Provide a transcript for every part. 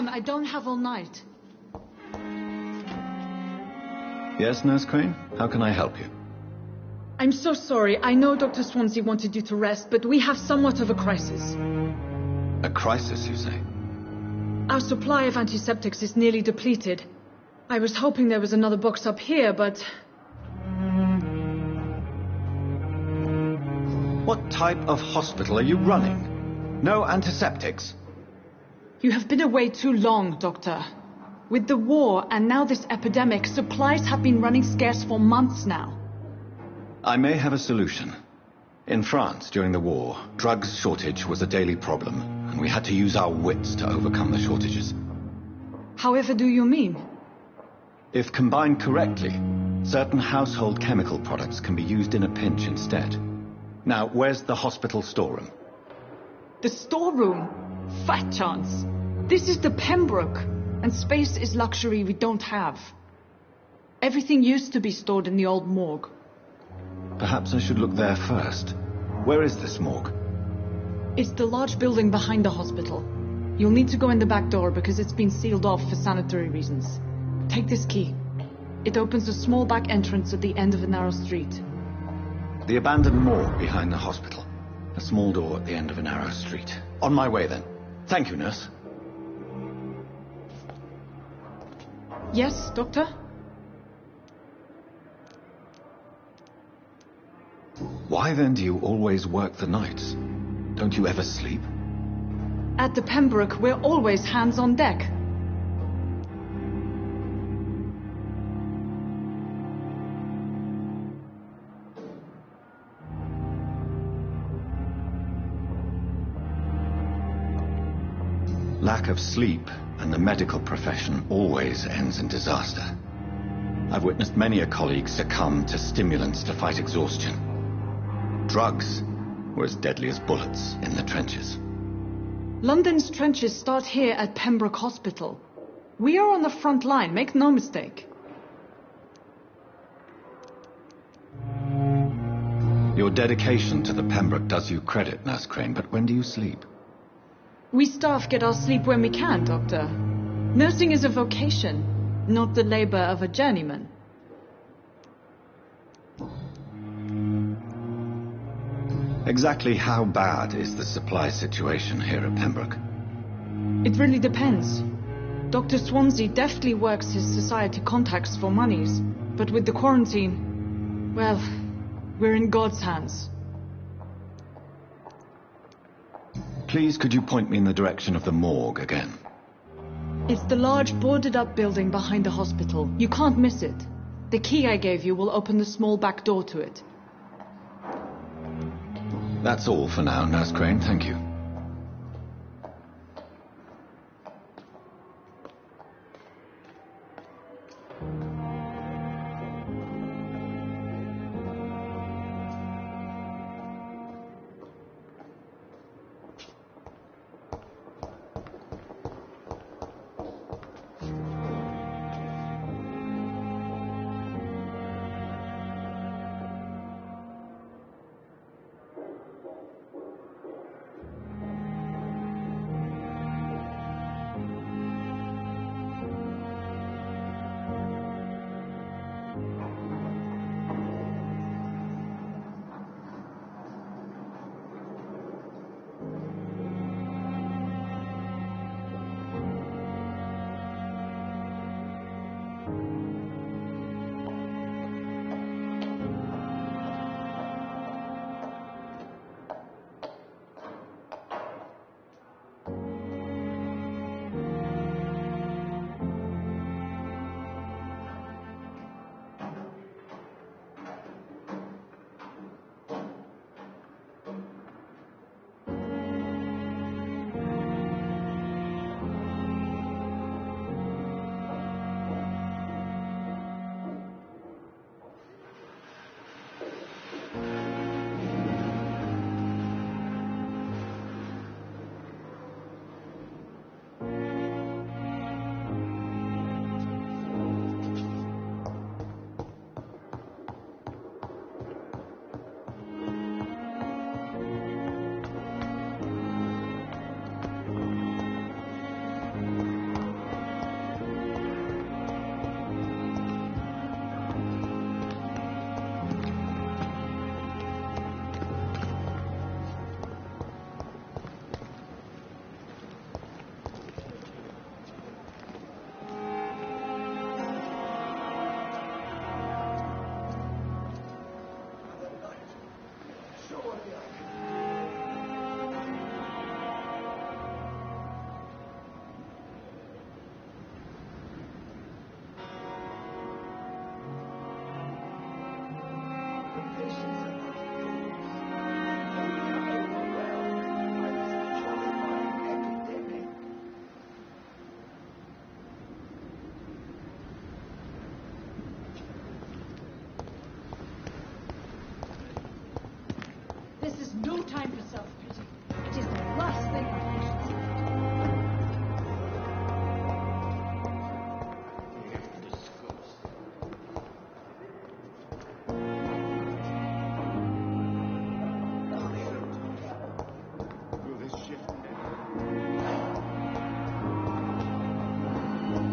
on, I don't have all night. Yes, Nurse Crane? How can I help you? I'm so sorry. I know Dr. Swansea wanted you to rest, but we have somewhat of a crisis. A crisis, you say? Our supply of antiseptics is nearly depleted. I was hoping there was another box up here, but... What type of hospital are you running? No antiseptics? You have been away too long, Doctor. With the war and now this epidemic, supplies have been running scarce for months now. I may have a solution. In France, during the war, drugs shortage was a daily problem, and we had to use our wits to overcome the shortages. However do you mean? If combined correctly, certain household chemical products can be used in a pinch instead. Now, where's the hospital storeroom? The storeroom? Fat chance. This is the Pembroke, and space is luxury we don't have. Everything used to be stored in the old morgue. Perhaps I should look there first. Where is this morgue? It's the large building behind the hospital. You'll need to go in the back door because it's been sealed off for sanitary reasons. Take this key. It opens a small back entrance at the end of a narrow street. The abandoned morgue behind the hospital. A small door at the end of a narrow street. On my way then. Thank you, nurse. Yes, Doctor? Why then do you always work the nights? Don't you ever sleep? At the Pembroke, we're always hands on deck. Lack of sleep and the medical profession always ends in disaster. I've witnessed many a colleague succumb to stimulants to fight exhaustion. Drugs were as deadly as bullets in the trenches. London's trenches start here at Pembroke Hospital. We are on the front line, make no mistake. Your dedication to the Pembroke does you credit, Nurse Crane, but when do you sleep? We staff get our sleep when we can, Doctor. Nursing is a vocation, not the labor of a journeyman. Exactly how bad is the supply situation here at Pembroke? It really depends. Dr. Swansea deftly works his society contacts for monies, but with the quarantine, well, we're in God's hands. Please, could you point me in the direction of the morgue again? It's the large boarded-up building behind the hospital. You can't miss it. The key I gave you will open the small back door to it. That's all for now, Nurse Crane. Thank you.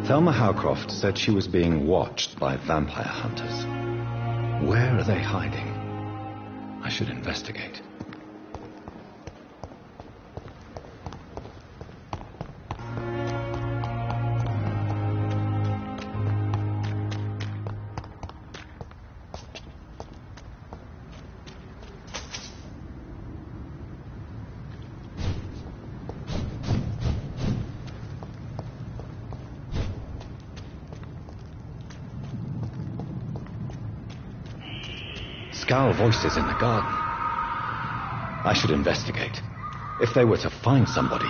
Thelma Howcroft said she was being watched by vampire hunters. Where are they hiding? I should investigate. Scowl voices in the garden. I should investigate. If they were to find somebody...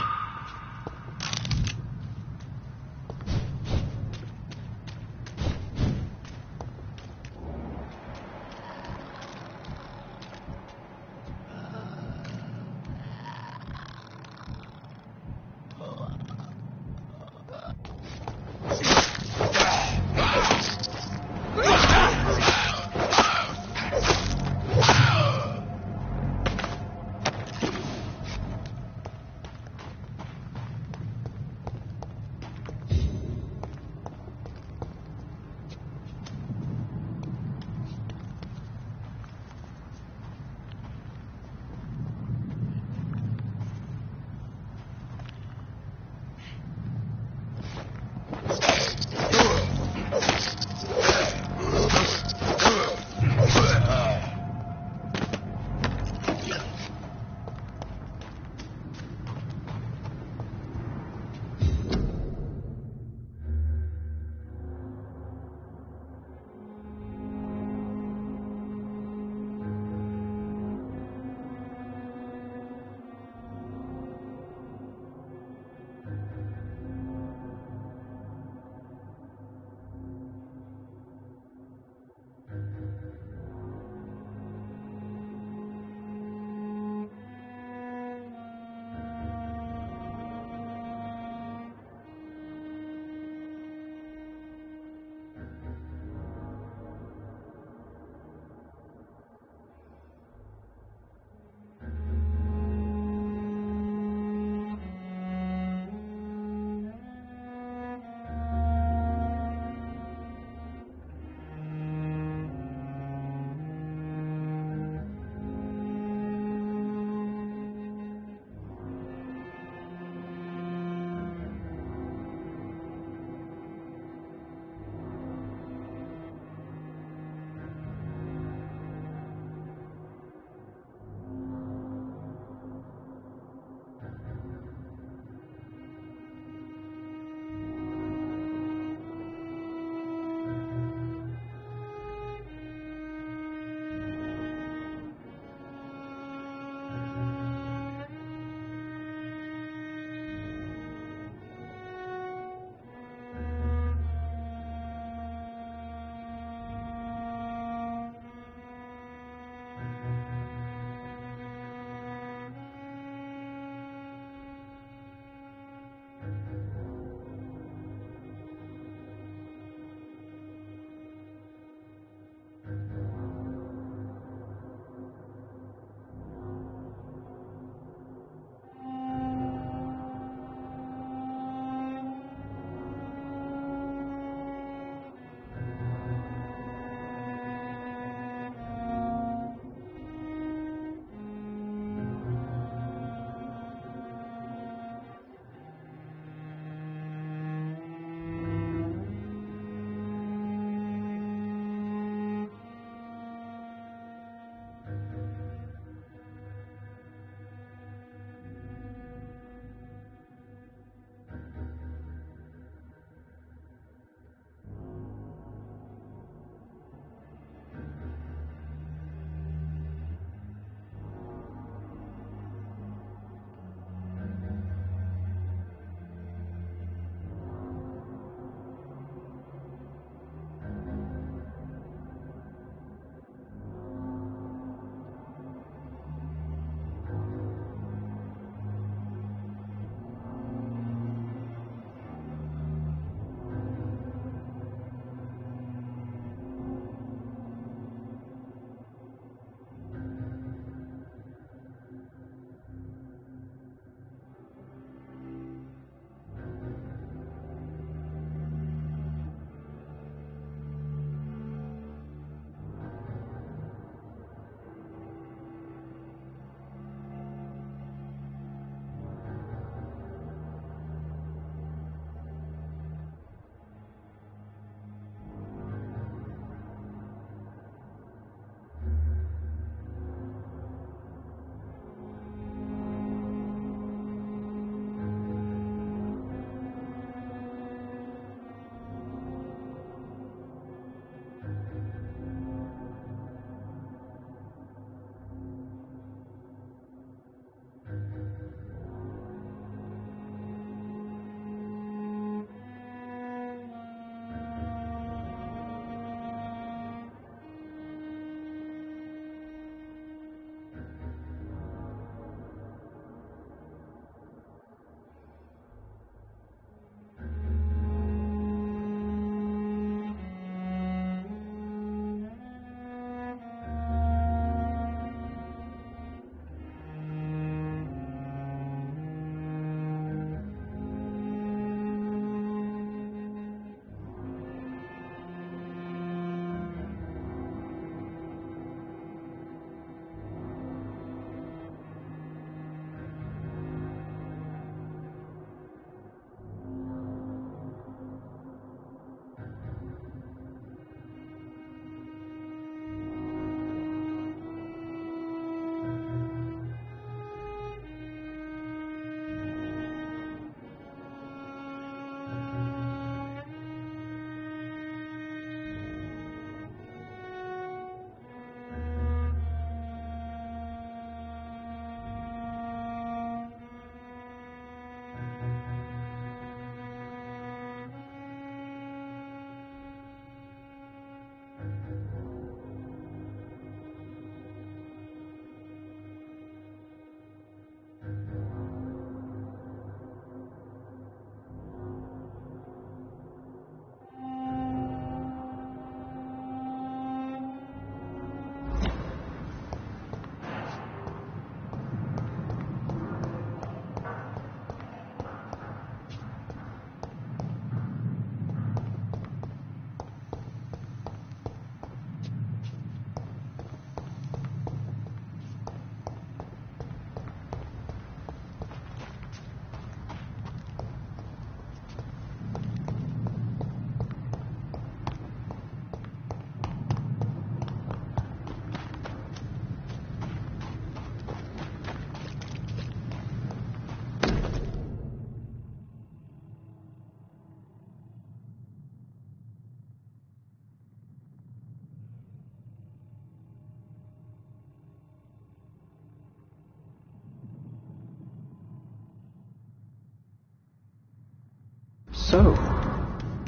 So,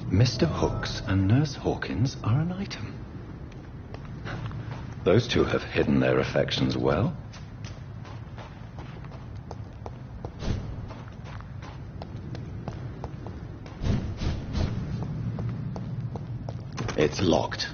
Mr. Hooks and Nurse Hawkins are an item. Those two have hidden their affections well. It's locked.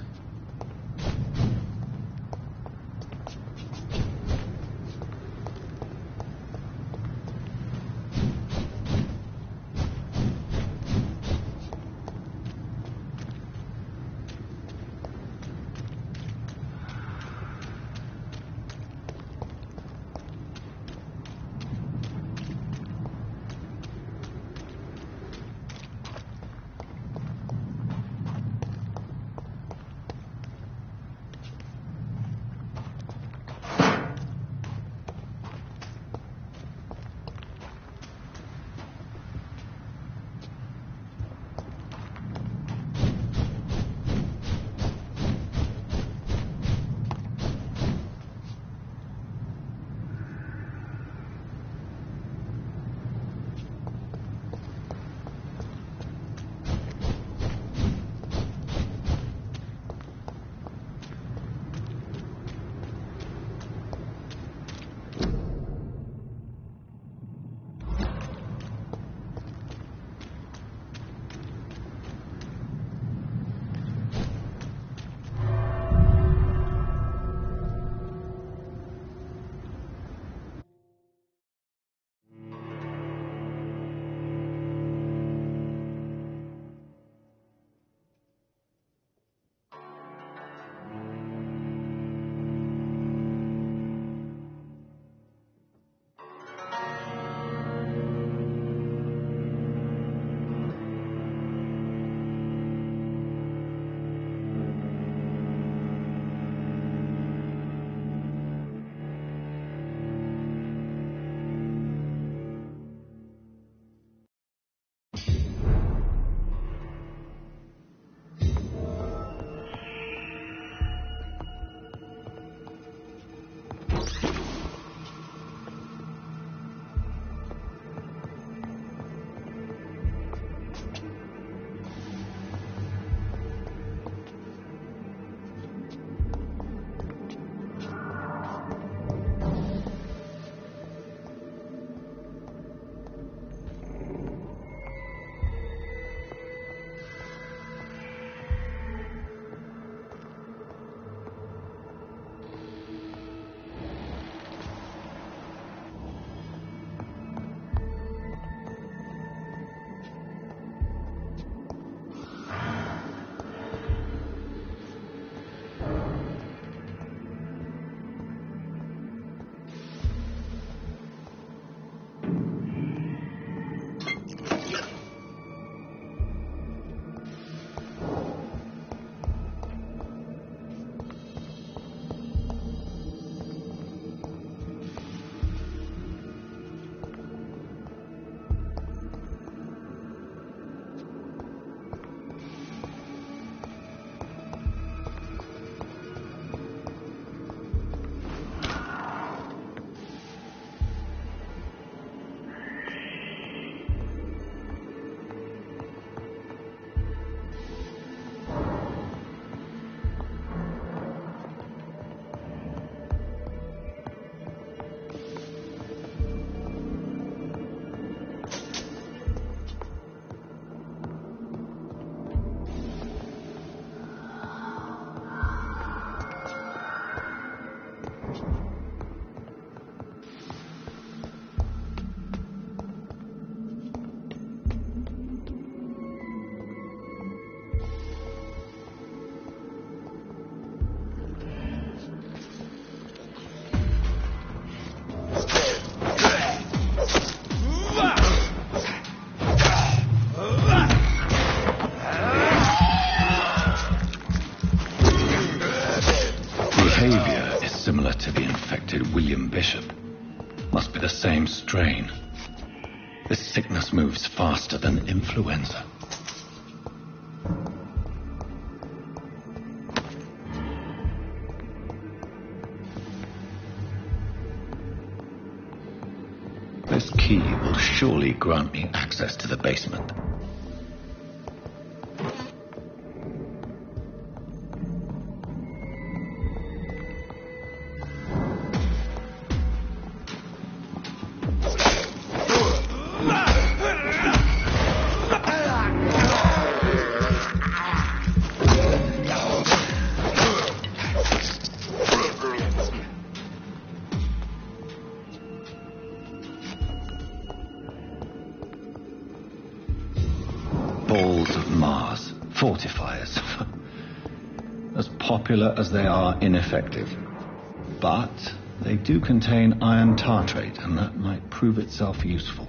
Behavior is similar to the infected William Bishop. Must be the same strain. This sickness moves faster than influenza. This key will surely grant me access to the basement. bars, fortifiers. As popular as they are ineffective. But they do contain iron tartrate, and that might prove itself useful.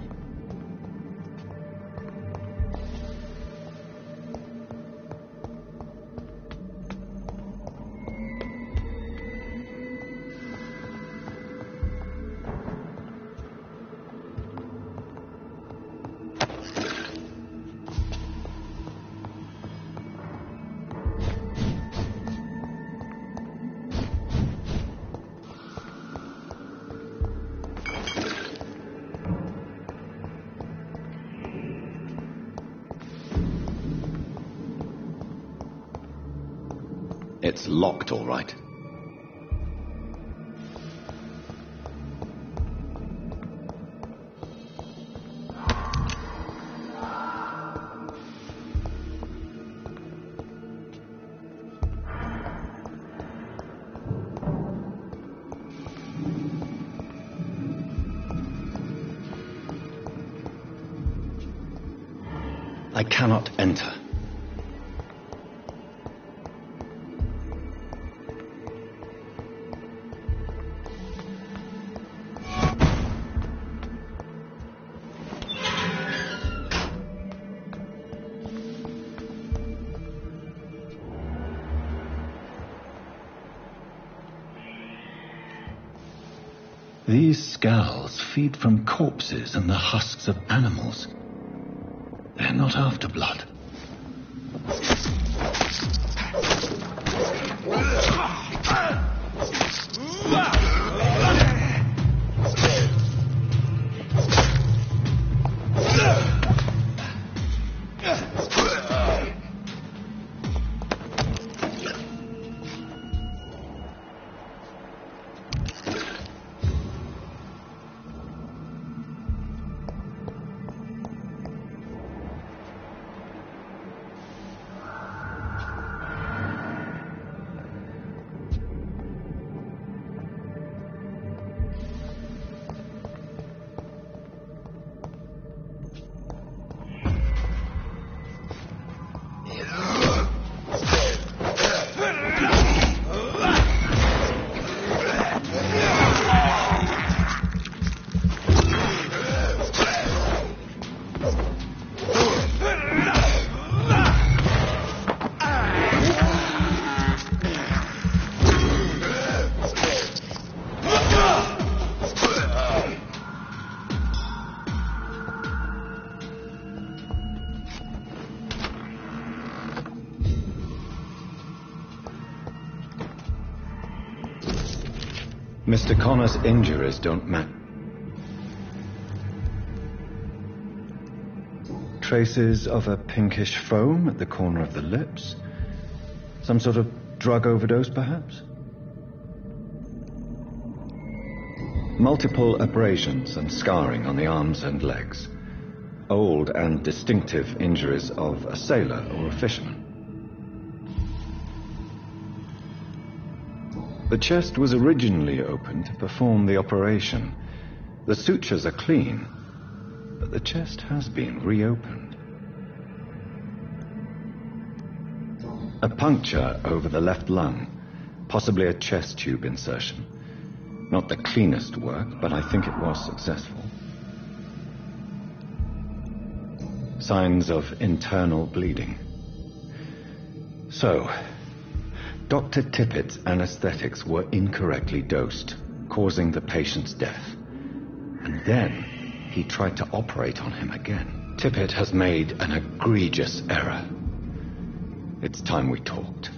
It's locked, all right. I cannot enter. These skulls feed from corpses and the husks of animals. They're not after blood. Mr. Connor's injuries don't matter. Traces of a pinkish foam at the corner of the lips. Some sort of drug overdose, perhaps? Multiple abrasions and scarring on the arms and legs. Old and distinctive injuries of a sailor or a fisherman. The chest was originally opened to perform the operation. The sutures are clean, but the chest has been reopened. A puncture over the left lung, possibly a chest tube insertion. Not the cleanest work, but I think it was successful. Signs of internal bleeding. So, Dr. Tippett's anesthetics were incorrectly dosed, causing the patient's death. And then he tried to operate on him again. Tippett has made an egregious error. It's time we talked.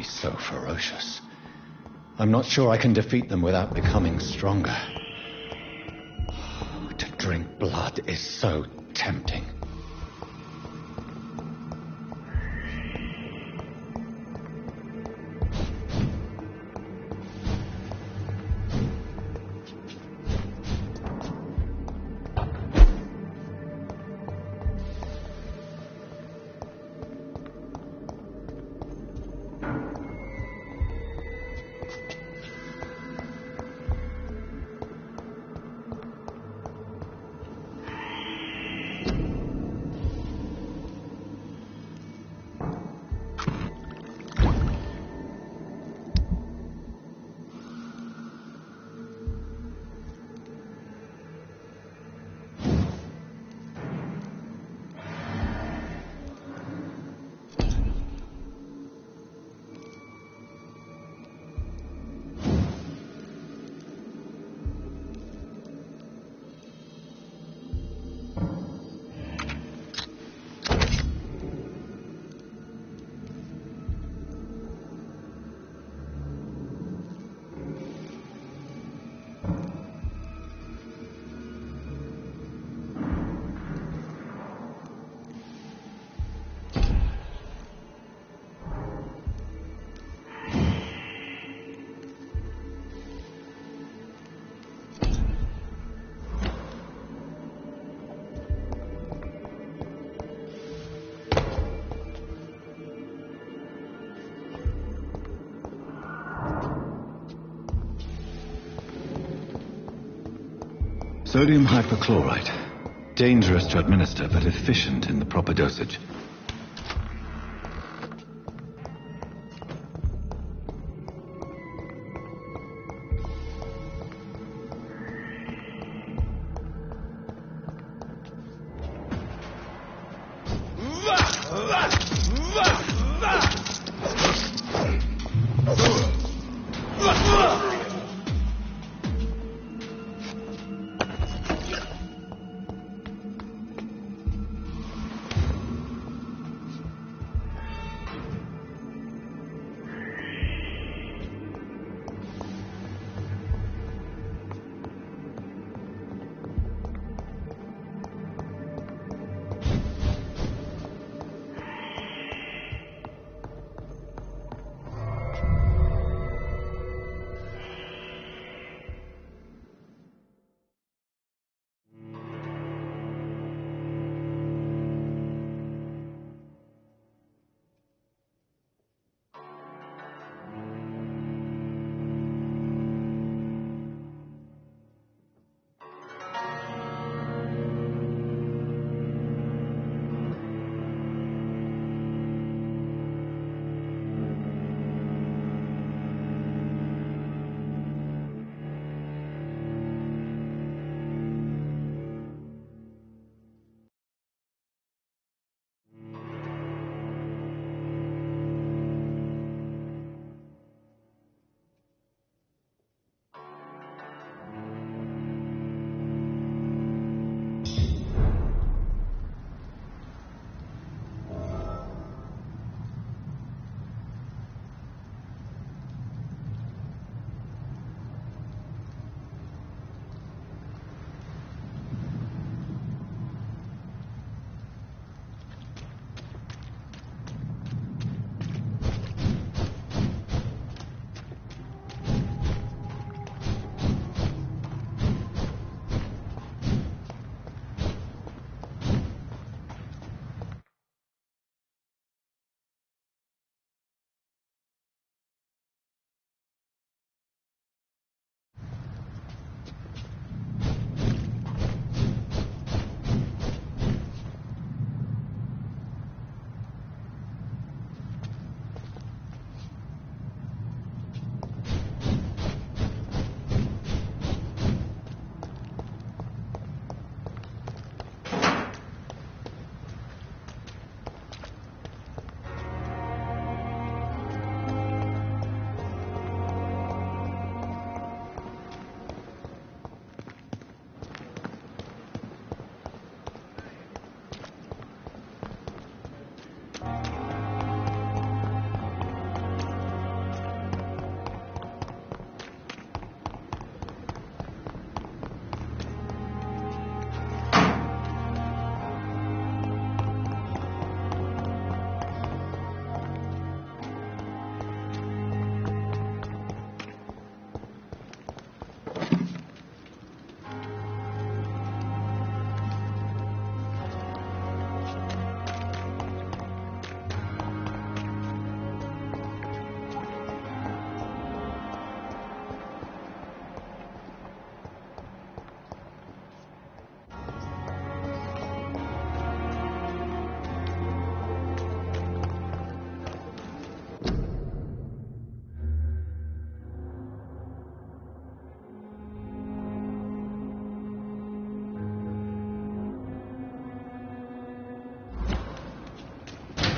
enemy so ferocious. I'm not sure I can defeat them without becoming stronger. To drink blood is so tempting. Sodium hypochlorite. Dangerous to administer, but efficient in the proper dosage.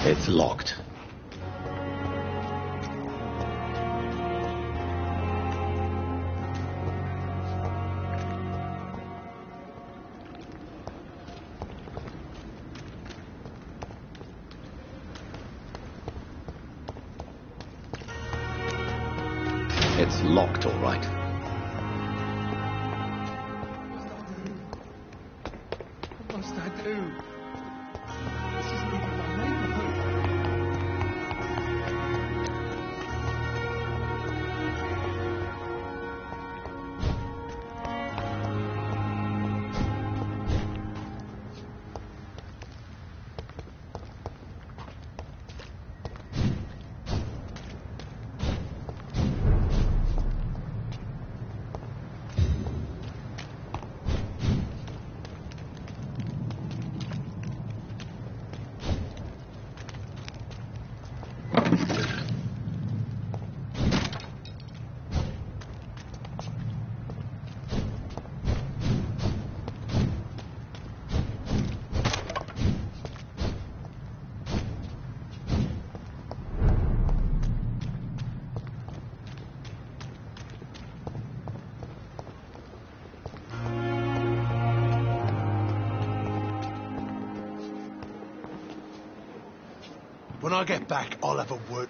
It's locked. It's locked, all right. What must I do? This isn't even my neighborhood. When I get back, I'll have a word.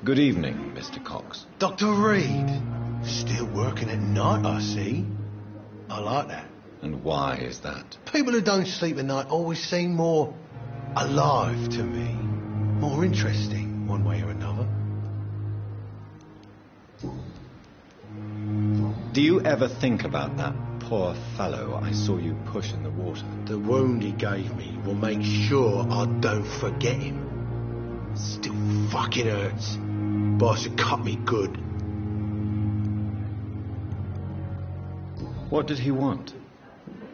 Good evening, Mr. Cox. Dr. Reed, still working at night, I see. I like that. And why is that? People who don't sleep at night always seem more alive to me. More interesting, one way or another. Do you ever think about that poor fellow I saw you push in the water? The wound he gave me will make sure I don't forget him. Still fucking hurts. Boss had cut me good. What did he want?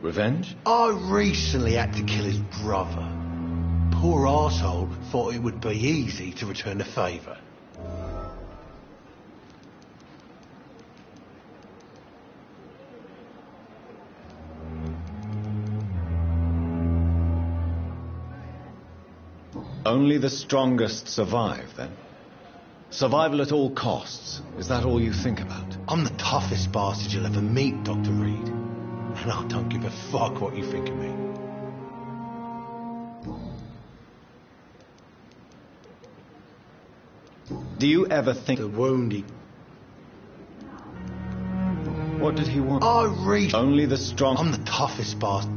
Revenge? I recently had to kill his brother. Poor arsehole thought it would be easy to return the favour. Only the strongest survive, then? Survival at all costs. Is that all you think about? I'm the toughest bastard you'll ever meet, Dr. Reed. And I don't give a fuck what you think of me. Do you ever think... The wound he... What did he want? Only the strong... I'm the toughest bastard.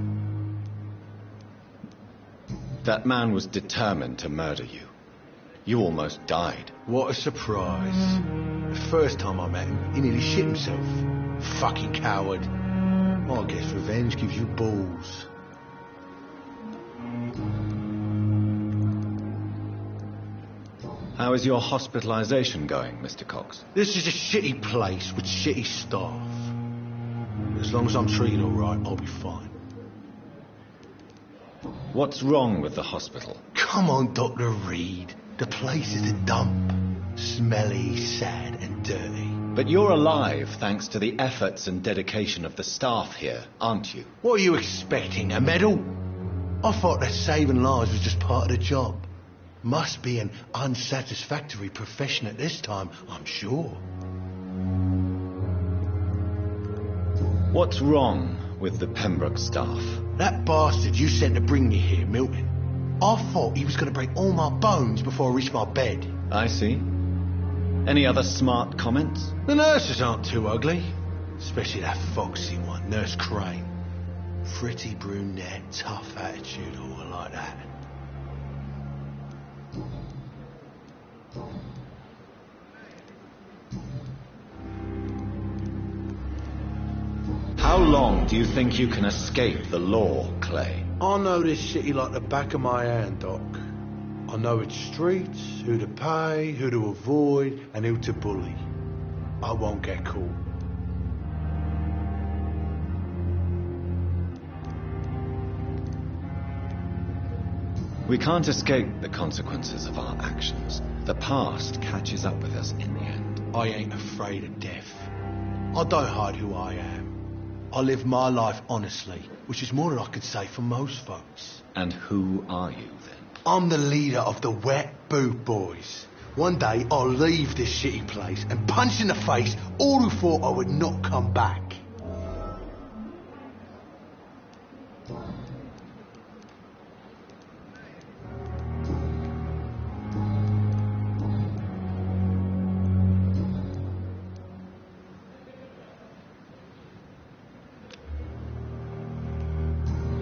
That man was determined to murder you. You almost died. What a surprise. The first time I met him, he nearly shit himself. Fucking coward. Well, I guess revenge gives you balls. How is your hospitalization going, Mr. Cox? This is a shitty place with shitty staff. As long as I'm treated all right, I'll be fine. What's wrong with the hospital? Come on, Dr. Reed. The place is a dump. Smelly, sad and dirty. But you're alive thanks to the efforts and dedication of the staff here, aren't you? What are you expecting, a medal? I thought that saving lives was just part of the job. Must be an unsatisfactory profession at this time, I'm sure. What's wrong with the Pembroke staff? That bastard you sent to bring me here, Milton. I thought he was going to break all my bones before I reached my bed. I see. Any other smart comments? The nurses aren't too ugly. Especially that foxy one, Nurse Crane. Pretty brunette, tough attitude, oh, I like that. How long do you think you can escape the law, Clay? I know this city like the back of my hand, Doc. I know its streets, who to pay, who to avoid, and who to bully. I won't get caught. We can't escape the consequences of our actions. The past catches up with us in the end. I ain't afraid of death. I don't hide who I am. I live my life honestly, which is more than I could say for most folks. And who are you, then? I'm the leader of the Wet Boot Boys. One day I'll leave this shitty place and punch in the face all who thought I would not come back.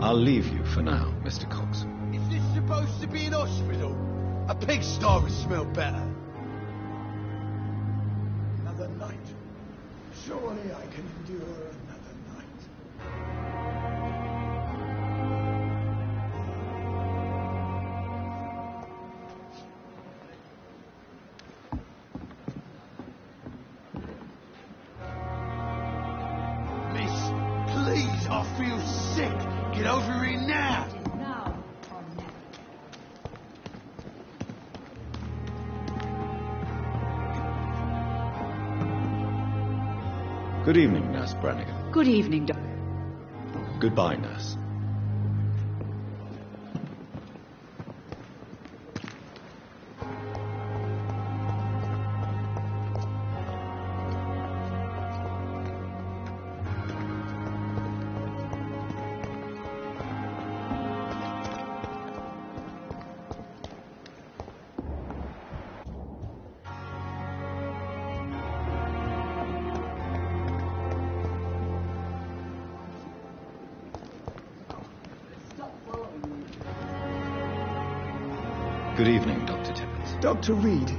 I'll leave you for now, Mr. Cox. Is this supposed to be an hospital? A pigsty would smell better. Another night. Surely I can endure another night. Miss, please, I feel sick. Get over here now. Now or never. Good evening, Nurse Brannigan. Good evening, Doctor. Goodbye, Nurse. Good evening, Dr. Tippett. Dr. Reed,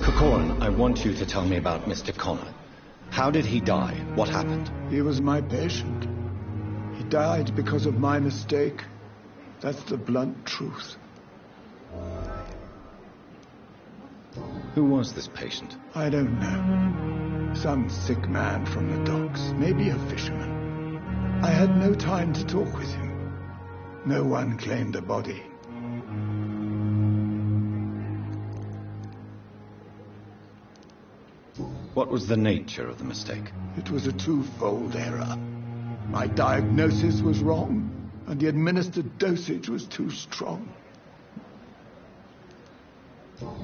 Corcoran, I want you to tell me about Mr. Connor. How did he die? What happened? he was my patient. He died because of my mistake. That's the blunt truth. Who was this patient? I don't know. Some sick man from the docks, maybe a fisherman. I had no time to talk with him. No one claimed a body. What was the nature of the mistake? It was a twofold error. My diagnosis was wrong, and the administered dosage was too strong.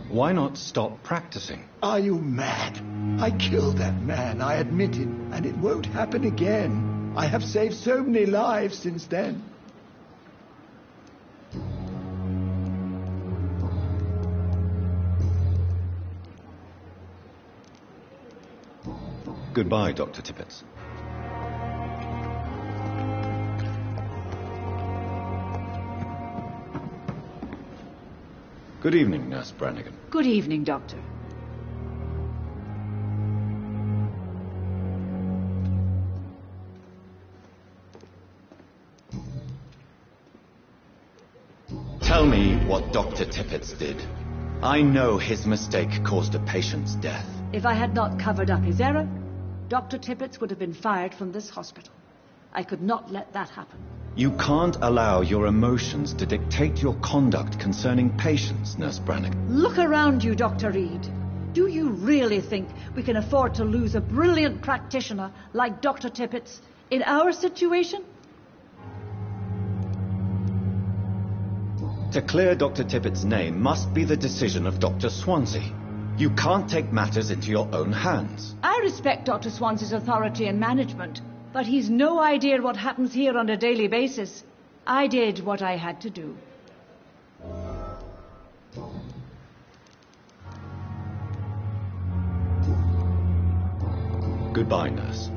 Why not stop practicing? Are you mad? I killed that man, I admit it, and it won't happen again. I have saved so many lives since then. Goodbye, Dr. Tippett. Good evening, Nurse Brannigan. Good evening, Doctor. Tell me what Dr. Tippett did. I know his mistake caused a patient's death. If I had not covered up his error, Dr. Tippett would have been fired from this hospital. I could not let that happen. You can't allow your emotions to dictate your conduct concerning patients, Nurse Brannigan. Look around you, Dr. Reed. Do you really think we can afford to lose a brilliant practitioner like Dr. Tippett's in our situation? To clear Dr. Tippett's name must be the decision of Dr. Swansea. You can't take matters into your own hands. I respect Dr. Swansea's authority and management, but he's no idea what happens here on a daily basis. I did what I had to do. Goodbye, nurse.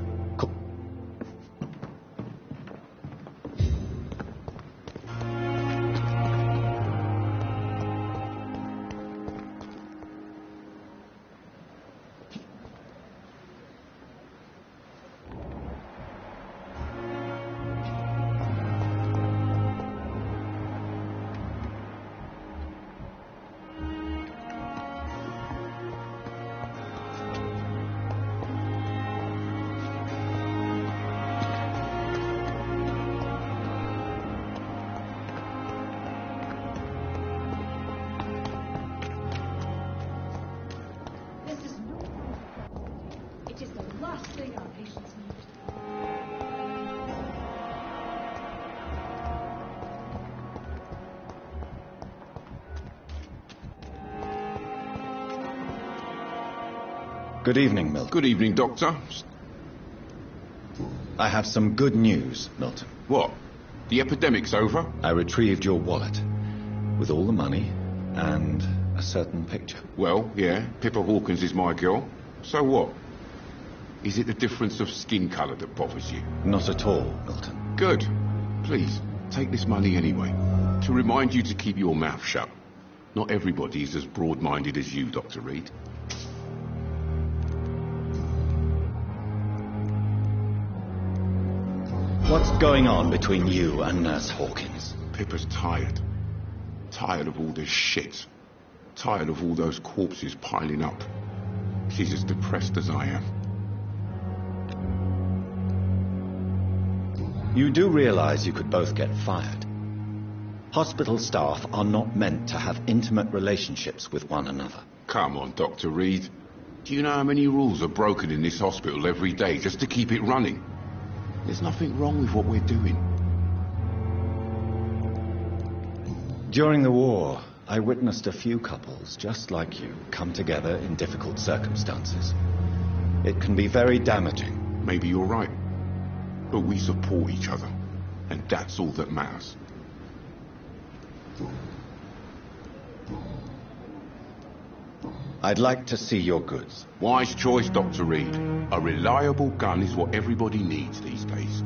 Good evening, Milton. Good evening, Doctor. I have some good news, Milton. What? The epidemic's over? I retrieved your wallet with all the money and a certain picture. Well, yeah, Pippa Hawkins is my girl. So what? Is it the difference of skin colour that bothers you? Not at all, Milton. Good. Please, take this money anyway. To remind you to keep your mouth shut. Not everybody is as broad-minded as you, Dr. Reed. What's going on between you and Nurse Hawkins? Pippa's tired. Tired of all this shit. Tired of all those corpses piling up. She's as depressed as I am. You do realize you could both get fired. Hospital staff are not meant to have intimate relationships with one another. Come on, Dr. Reed. Do you know how many rules are broken in this hospital every day just to keep it running? There's nothing wrong with what we're doing. During the war, I witnessed a few couples just like you come together in difficult circumstances. It can be very damaging. Maybe you're right. But we support each other. And that's all that matters. I'd like to see your goods. Wise choice, Dr. Reed. A reliable gun is what everybody needs these days.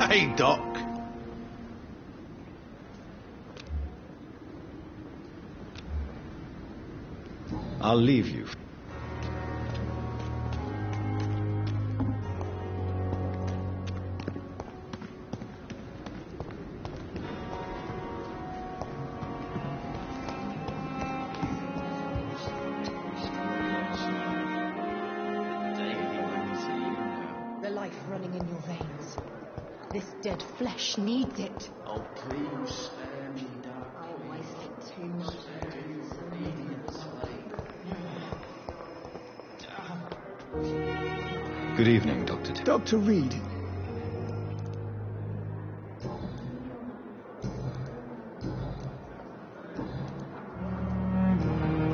Hey, Doc. I'll leave you. The life running in your veins. This dead flesh needs it. Oh, please spare me, Doc. Oh, I said too much. Good evening, Dr. Tippett. Dr. Reed.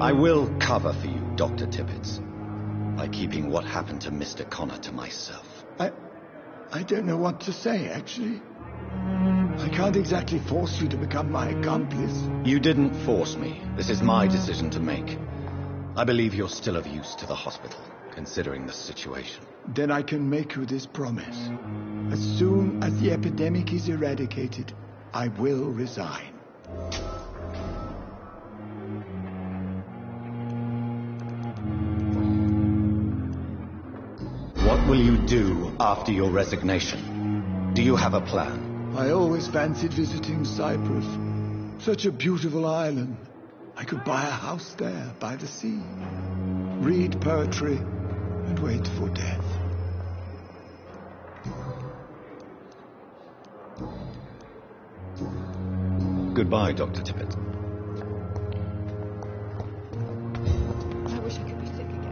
I will cover for you, Dr. Tippett, by keeping what happened to Mr. Connor to myself. I don't know what to say, actually. I can't exactly force you to become my accomplice. You didn't force me. This is my decision to make. I believe you're still of use to the hospital, considering the situation. Then I can make you this promise. As soon as the epidemic is eradicated, I will resign. What will you do after your resignation? Do you have a plan? I always fancied visiting Cyprus. Such a beautiful island. I could buy a house there by the sea, read poetry, and wait for death. Goodbye, Dr. Tippett. I wish I could be sick again.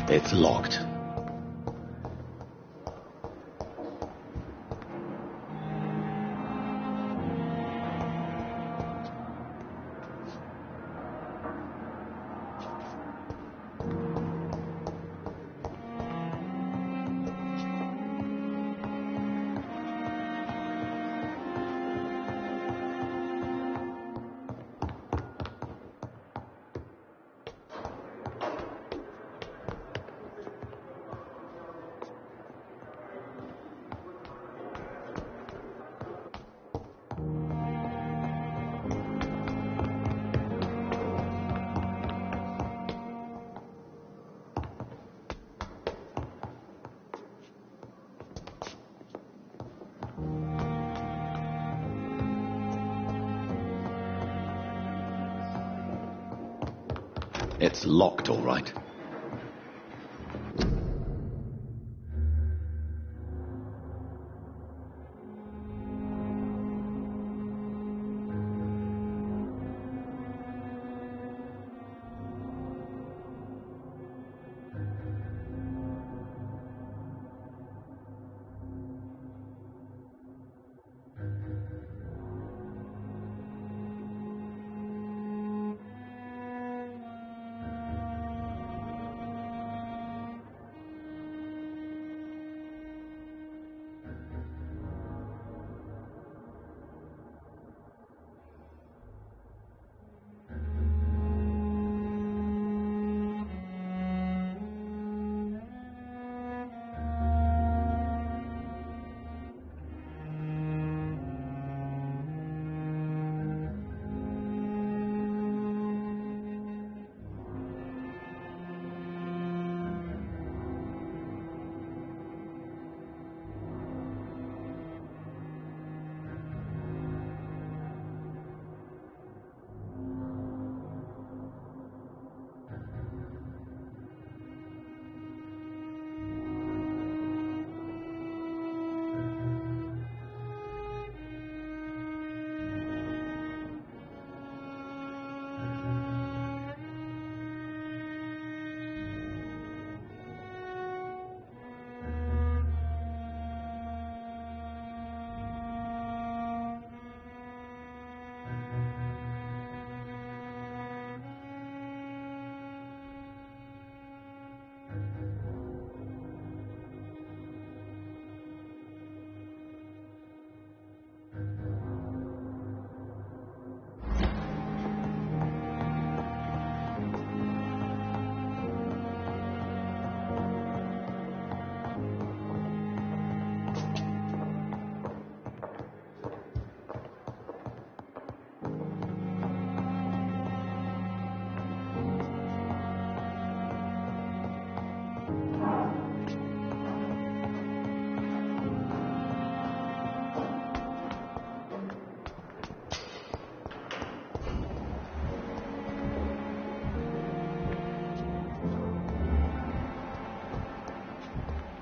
It's locked. It's locked, all right.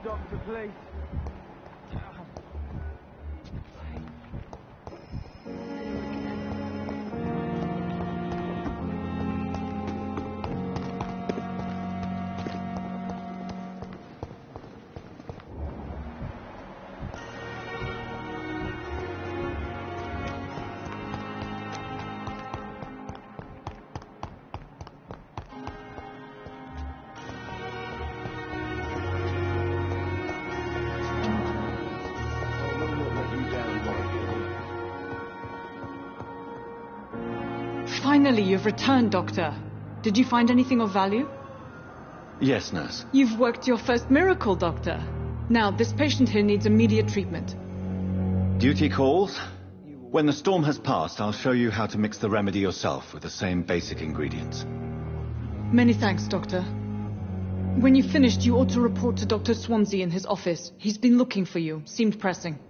Doctor, please. Finally, you've returned, Doctor. Did you find anything of value? Yes, nurse. You've worked your first miracle, Doctor. Now, this patient here needs immediate treatment. Duty calls. When the storm has passed, I'll show you how to mix the remedy yourself with the same basic ingredients. Many thanks, Doctor. When you've finished, you ought to report to Dr. Swansea in his office. He's been looking for you. Seemed pressing.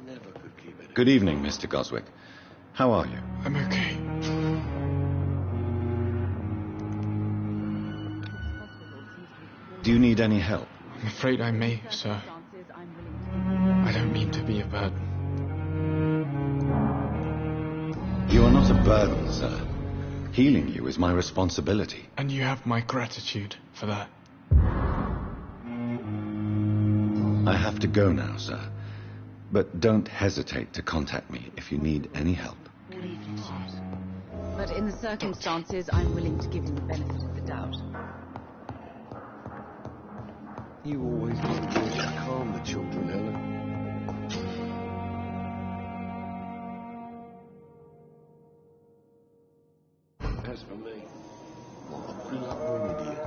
Never could keep it Good evening, Mr. Goswick. How are you? I'm okay. Do you need any help? I'm afraid I may, sir. I don't mean to be a burden. You are not a burden, sir. Healing you is my responsibility. And you have my gratitude for that. I have to go now, sir. But don't hesitate to contact me if you need any help. Good evening, sirs. But in the circumstances, I'm willing to give you the benefit of the doubt. You always know ways to calm the children, Helen. As for me, good luck when you dear.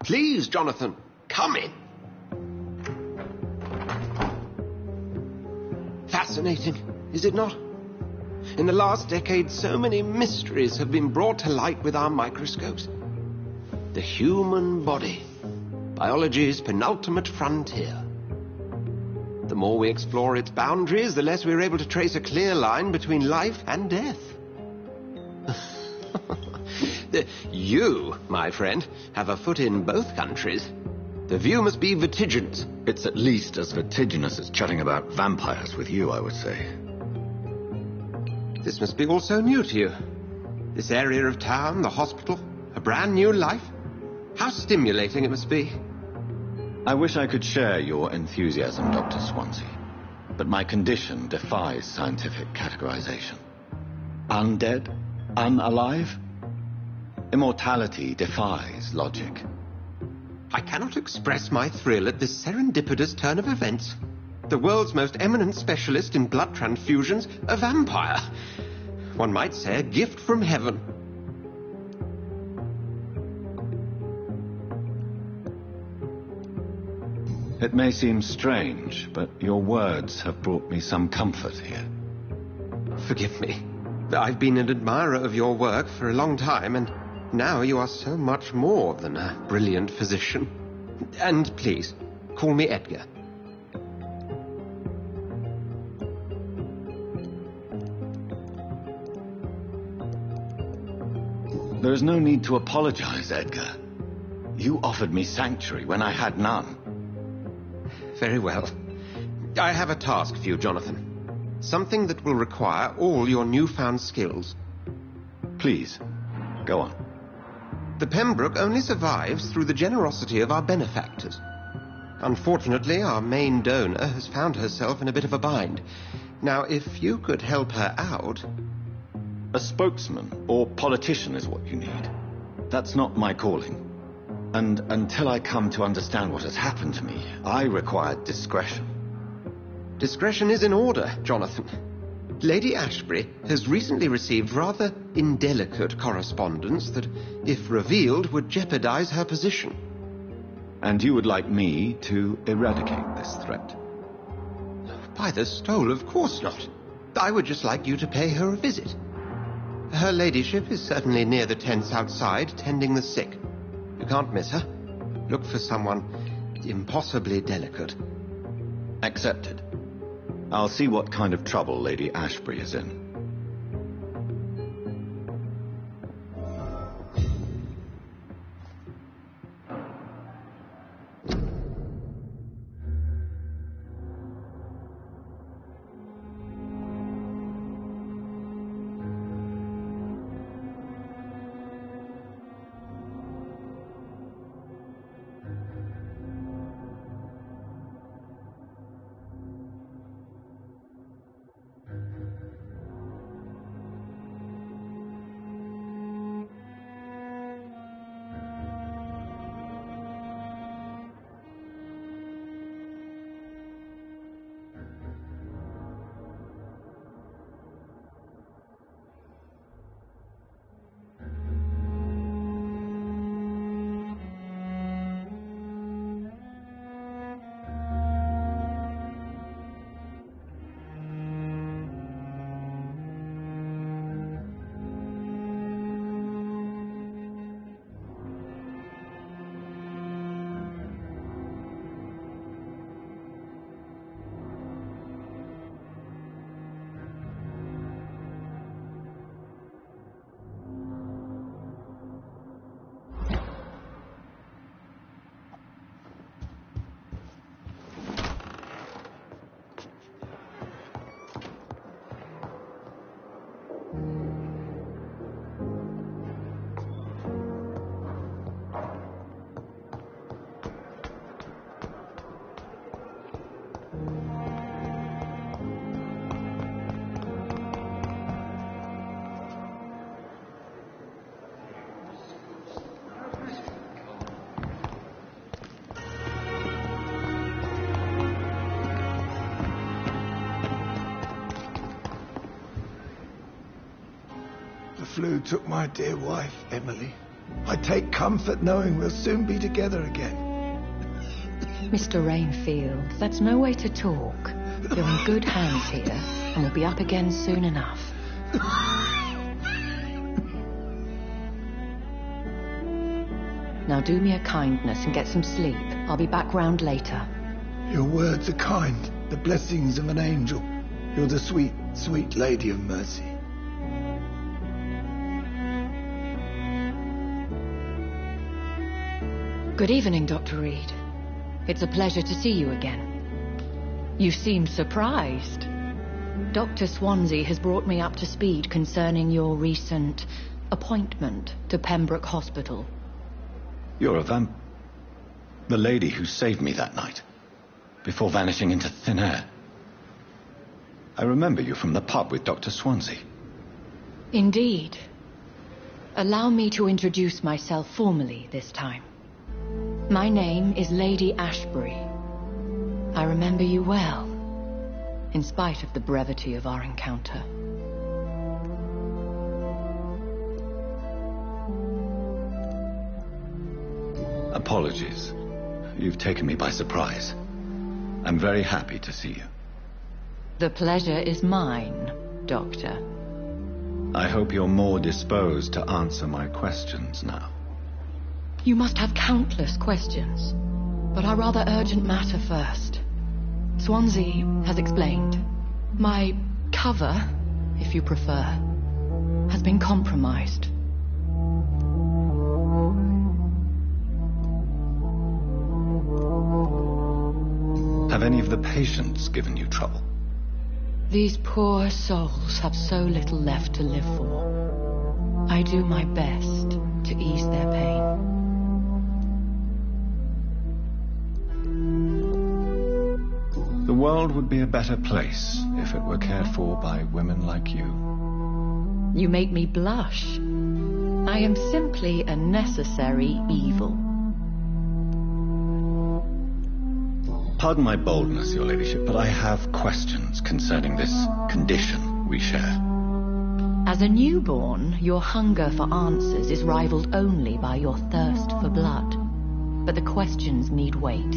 Please, Jonathan, come in. Fascinating, is it not? In the last decade, so many mysteries have been brought to light with our microscopes. The human body, biology's penultimate frontier. The more we explore its boundaries, the less we're able to trace a clear line between life and death. You, my friend, have a foot in both countries. The view must be vertiginous. It's at least as vertiginous as chatting about vampires with you, I would say. This must be all so new to you. This area of town, the hospital, a brand new life. How stimulating it must be. I wish I could share your enthusiasm, Dr. Swansea. But my condition defies scientific categorization. Undead? Unalive? Immortality defies logic. I cannot express my thrill at this serendipitous turn of events. The world's most eminent specialist in blood transfusions, a vampire. One might say a gift from heaven. It may seem strange, but your words have brought me some comfort here. Forgive me. I've been an admirer of your work for a long time, and now you are so much more than a brilliant physician. And please, call me Edgar. There is no need to apologize, Edgar. You offered me sanctuary when I had none. Very well. I have a task for you, Jonathan. Something that will require all your newfound skills. Please, go on. The Pembroke only survives through the generosity of our benefactors. Unfortunately, our main donor has found herself in a bit of a bind. Now, if you could help her out... A spokesman or politician is what you need. That's not my calling. And until I come to understand what has happened to me, I require discretion. Discretion is in order, Jonathan. Lady Ashbury has recently received rather indelicate correspondence that, if revealed, would jeopardize her position. And you would like me to eradicate this threat? By the stole, of course not. I would just like you to pay her a visit. Her ladyship is certainly near the tents outside, tending the sick. You can't miss her. Look for someone impossibly delicate. Accepted. I'll see what kind of trouble Lady Ashbury is in. flu took my dear wife, Emily. I take comfort knowing we'll soon be together again. Mr. Rainfield, that's no way to talk. You're in good hands here, and we'll be up again soon enough. Now do me a kindness and get some sleep. I'll be back round later. Your words are kind, the blessings of an angel. You're the sweet, sweet Lady of Mercy. Good evening, Dr. Reed. It's a pleasure to see you again. You seem surprised. Dr. Swansea has brought me up to speed concerning your recent appointment to Pembroke Hospital. You're the lady who saved me that night, before vanishing into thin air. I remember you from the pub with Dr. Swansea. Indeed. Allow me to introduce myself formally this time. My name is Lady Ashbury. I remember you well, in spite of the brevity of our encounter. Apologies. You've taken me by surprise. I'm very happy to see you. The pleasure is mine, Doctor. I hope you're more disposed to answer my questions now. You must have countless questions, but our rather urgent matter first. Swansea has explained. My cover, if you prefer, has been compromised. Have any of the patients given you trouble? These poor souls have so little left to live for. I do my best to ease their pain. The world would be a better place if it were cared for by women like you. You make me blush. I am simply a necessary evil. Pardon my boldness, Your Ladyship, but I have questions concerning this condition we share. As a newborn, your hunger for answers is rivaled only by your thirst for blood. But the questions need weight.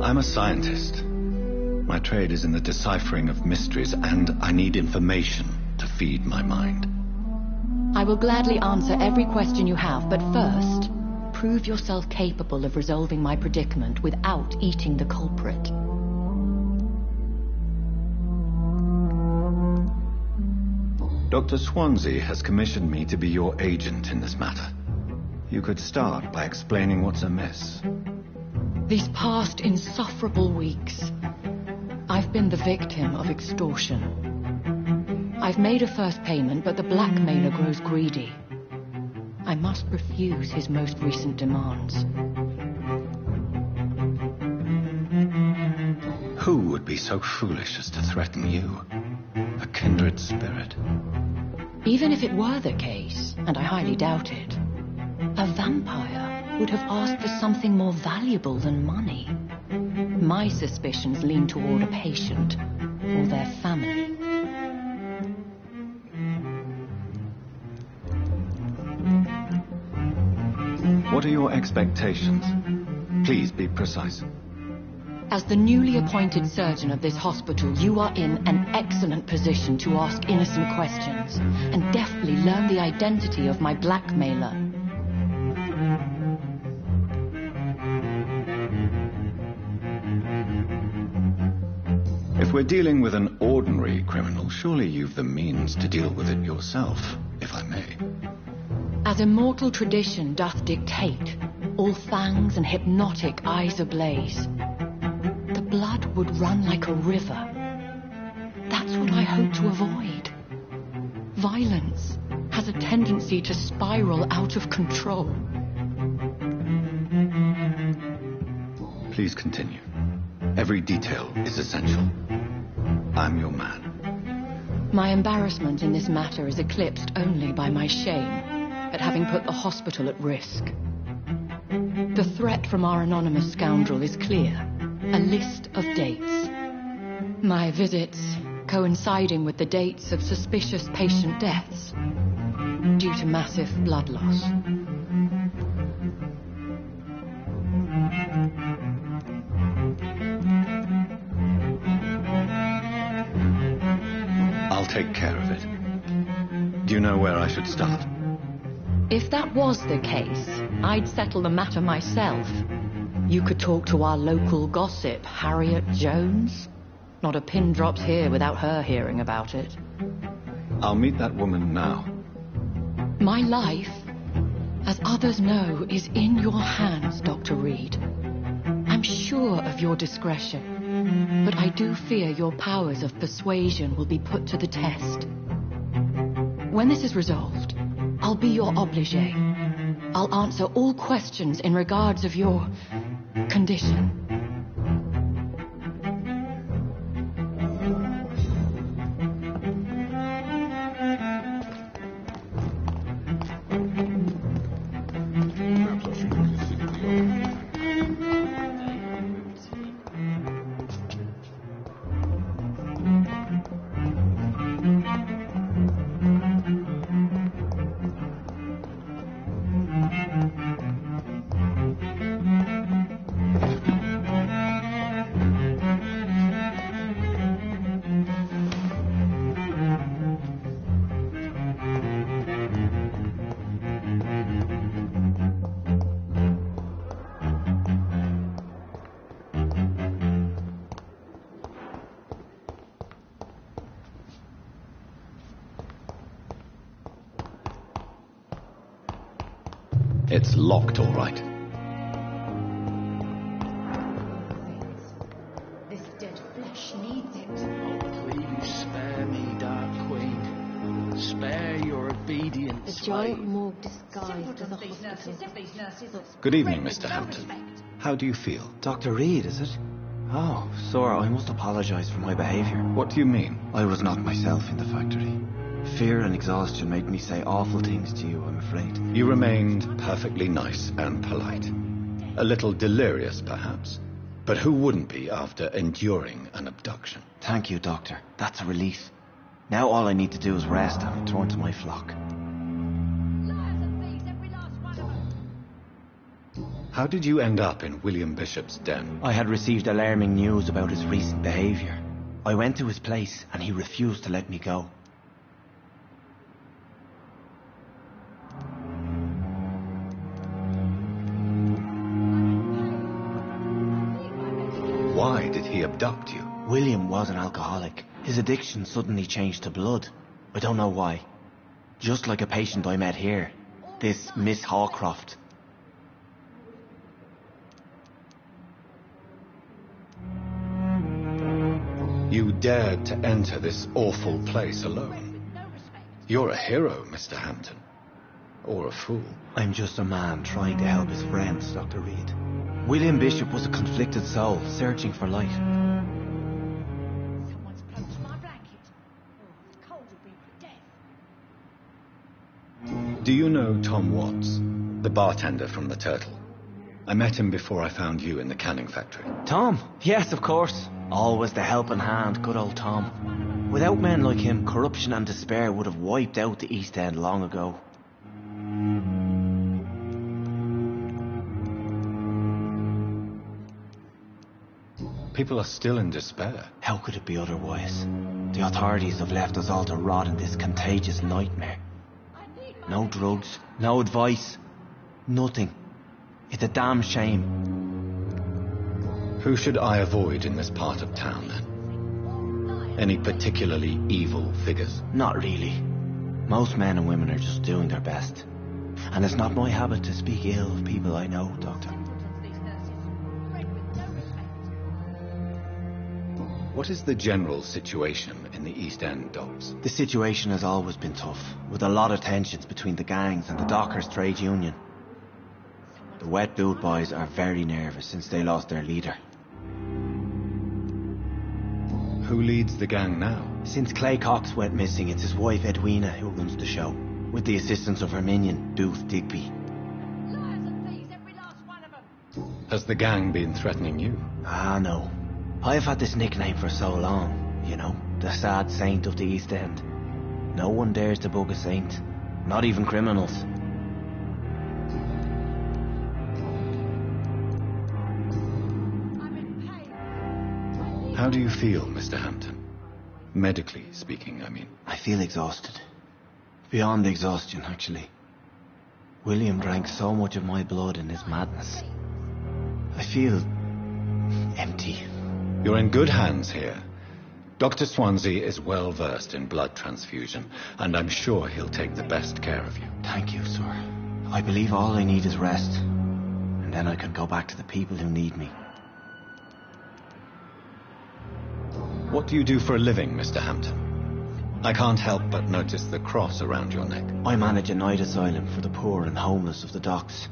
I'm a scientist. My trade is in the deciphering of mysteries, and I need information to feed my mind. I will gladly answer every question you have, but first, prove yourself capable of resolving my predicament without eating the culprit. Dr. Swansea has commissioned me to be your agent in this matter. You could start by explaining what's amiss. These past insufferable weeks, I've been the victim of extortion. I've made a first payment, but the blackmailer grows greedy. I must refuse his most recent demands. Who would be so foolish as to threaten you? A kindred spirit. Even if it were the case, and I highly doubt it, a vampire would have asked for something more valuable than money. My suspicions lean toward a patient or their family. What are your expectations? Please be precise. As the newly appointed surgeon of this hospital, you are in an excellent position to ask innocent questions and deftly learn the identity of my blackmailer. If we're dealing with an ordinary criminal, surely you've the means to deal with it yourself, if I may. As immortal tradition doth dictate, all fangs and hypnotic eyes ablaze, the blood would run like a river. That's what I hope to avoid. Violence has a tendency to spiral out of control. Please continue. Every detail is essential. I'm your man. My embarrassment in this matter is eclipsed only by my shame at having put the hospital at risk. The threat from our anonymous scoundrel is clear. A list of dates. My visits coinciding with the dates of suspicious patient deaths. due to massive blood loss. I'll take care of it. Do you know where I should start? If that was the case, I'd settle the matter myself. You could talk to our local gossip, Harriet Jones. Not a pin drops here without her hearing about it. I'll meet that woman now. My life, as others know, is in your hands, Dr. Reed. I'm sure of your discretion, but I do fear your powers of persuasion will be put to the test. When this is resolved, I'll be your obligé. I'll answer all questions in regards of your condition. Perhaps I should consider the offer. It's locked, all right. This dead flesh needs it. Oh, please spare me, Dark Queen. Spare your obedience. A giant morgue disguised as a These nurses, hospital. these nurses. Good evening, Mr. Hampton. How do you feel? Dr. Reed, is it? Oh, sir, I must apologize for my behavior. What do you mean? I was not myself in the factory. Fear and exhaustion made me say awful things to you, I'm afraid. You remained perfectly nice and polite. A little delirious, perhaps. But who wouldn't be after enduring an abduction? Thank you, Doctor. That's a relief. Now all I need to do is rest and return to my flock. How did you end up in William Bishop's den? I had received alarming news about his recent behavior. I went to his place and he refused to let me go. Why did he abduct you? William was an alcoholic. His addiction suddenly changed to blood. I don't know why. Just like a patient I met here. This Miss Hawcroft. You dared to enter this awful place alone. You're a hero, Mr. Hampton. Or a fool. I'm just a man trying to help his friends, Dr. Reed. William Bishop was a conflicted soul, searching for light. Someone's approached my blanket. Oh, the cold will be death. Do you know Tom Watts, the bartender from the Turtle? I met him before I found you in the canning factory. Tom? Yes, of course. Always the helping hand, good old Tom. Without men like him, corruption and despair would have wiped out the East End long ago. People are still in despair. How could it be otherwise? The authorities have left us all to rot in this contagious nightmare. No drugs, no advice, nothing. It's a damn shame. Who should I avoid in this part of town, then? Any particularly evil figures? Not really. Most men and women are just doing their best. And it's not my habit to speak ill of people I know, Doctor. What is the general situation in the East End docks? The situation has always been tough, with a lot of tensions between the gangs and the Dockers' trade union. The wet boot boys are very nervous since they lost their leader. Who leads the gang now? Since Clay Cox went missing, it's his wife Edwina who runs the show, with the assistance of her minion, Booth Digby. Has the gang been threatening you? Ah, no. I've had this nickname for so long, you know, the sad saint of the East End. No one dares to bug a saint. Not even criminals. How do you feel, Mr. Hampton? Medically speaking, I mean. I feel exhausted. Beyond exhaustion, actually. William drank so much of my blood in his madness. I feel empty. You're in good hands here. Dr. Swansea is well versed in blood transfusion, and I'm sure he'll take the best care of you. Thank you, sir. I believe all I need is rest, and then I can go back to the people who need me. What do you do for a living, Mr. Hampton? I can't help but notice the cross around your neck. I manage a night asylum for the poor and homeless of the docks,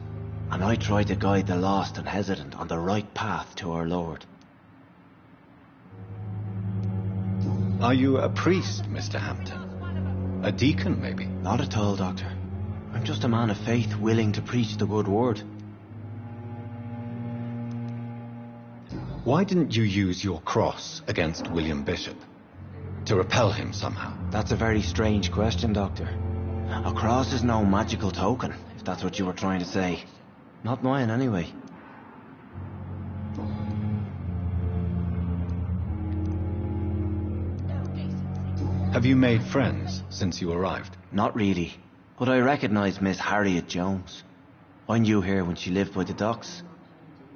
and I try to guide the lost and hesitant on the right path to our Lord. Are you a priest, Mr. Hampton? A deacon, maybe? Not at all, Doctor. I'm just a man of faith willing to preach the good word. Why didn't you use your cross against William Bishop? To repel him somehow? That's a very strange question, Doctor. A cross is no magical token, if that's what you were trying to say. Not mine, anyway. Have you made friends since you arrived? Not really, but I recognise Miss Harriet Jones. I knew her when she lived by the docks.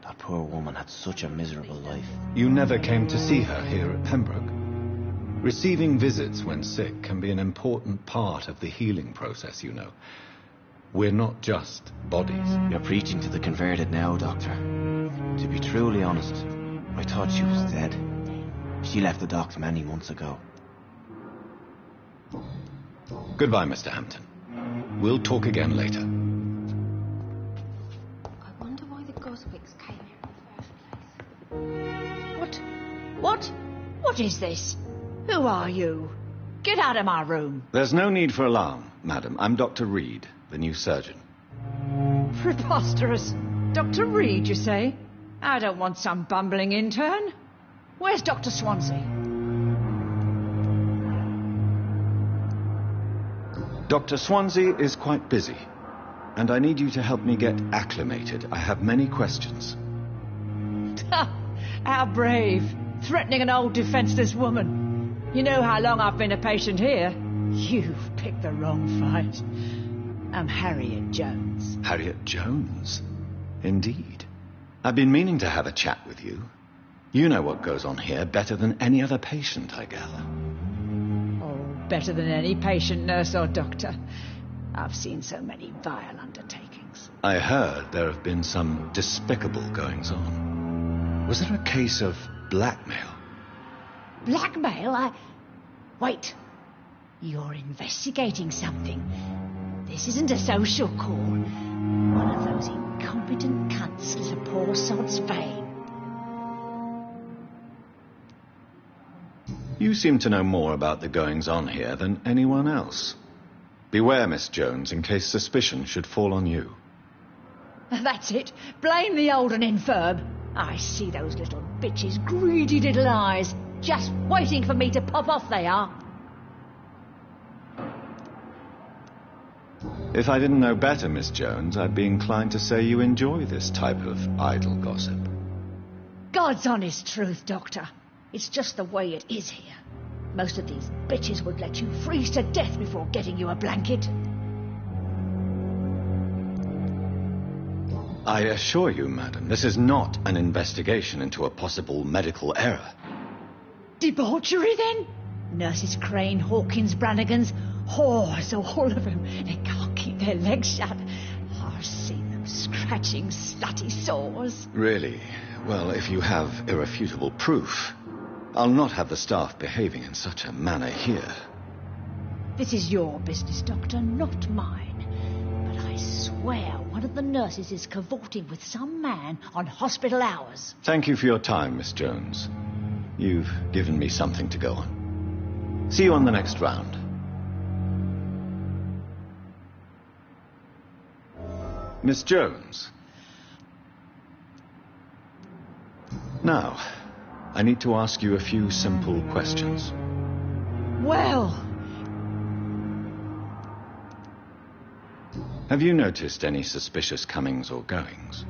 That poor woman had such a miserable life. You never came to see her here at Pembroke? Receiving visits when sick can be an important part of the healing process, you know. We're not just bodies. You're preaching to the converted now, Doctor. To be truly honest, I thought she was dead. She left the docks many months ago. Goodbye, Mr. Hampton. We'll talk again later. I wonder why the Goswicks came here in the first place. What is this? Who are you? Get out of my room. There's no need for alarm, madam. I'm Dr. Reed, the new surgeon. Preposterous. Dr. Reed, you say? I don't want some bumbling intern. Where's Dr. Swansea? Dr. Swansea is quite busy, and I need you to help me get acclimated. I have many questions. How brave. Threatening an old defenseless woman. You know how long I've been a patient here? You've picked the wrong fight. I'm Harriet Jones. Harriet Jones? Indeed. I've been meaning to have a chat with you. You know what goes on here better than any other patient, I gather. Better than any patient, nurse or doctor. I've seen so many vile undertakings. I heard there have been some despicable goings-on. Was there a case of blackmail? Blackmail? Wait. You're investigating something. This isn't a social call. One of those incompetent cunts is a poor sod's vein. You seem to know more about the goings-on here than anyone else. Beware, Miss Jones, in case suspicion should fall on you. That's it. Blame the old and infirm. I see those little bitches' greedy little eyes. Just waiting for me to pop off, they are. If I didn't know better, Miss Jones, I'd be inclined to say you enjoy this type of idle gossip. God's honest truth, Doctor. It's just the way it is here. Most of these bitches would let you freeze to death before getting you a blanket. I assure you, madam, this is not an investigation into a possible medical error. Debauchery, then? Nurses Crane, Hawkins, Brannigans, whores, all of them. They can't keep their legs shut. I've seen them scratching slutty sores. Really? Well, if you have irrefutable proof, I'll not have the staff behaving in such a manner here. This is your business, Doctor, not mine. But I swear one of the nurses is cavorting with some man on hospital hours. Thank you for your time, Miss Jones. You've given me something to go on. See you on the next round. Miss Jones. Now, I need to ask you a few simple questions. Well, Have you noticed any suspicious comings or goings?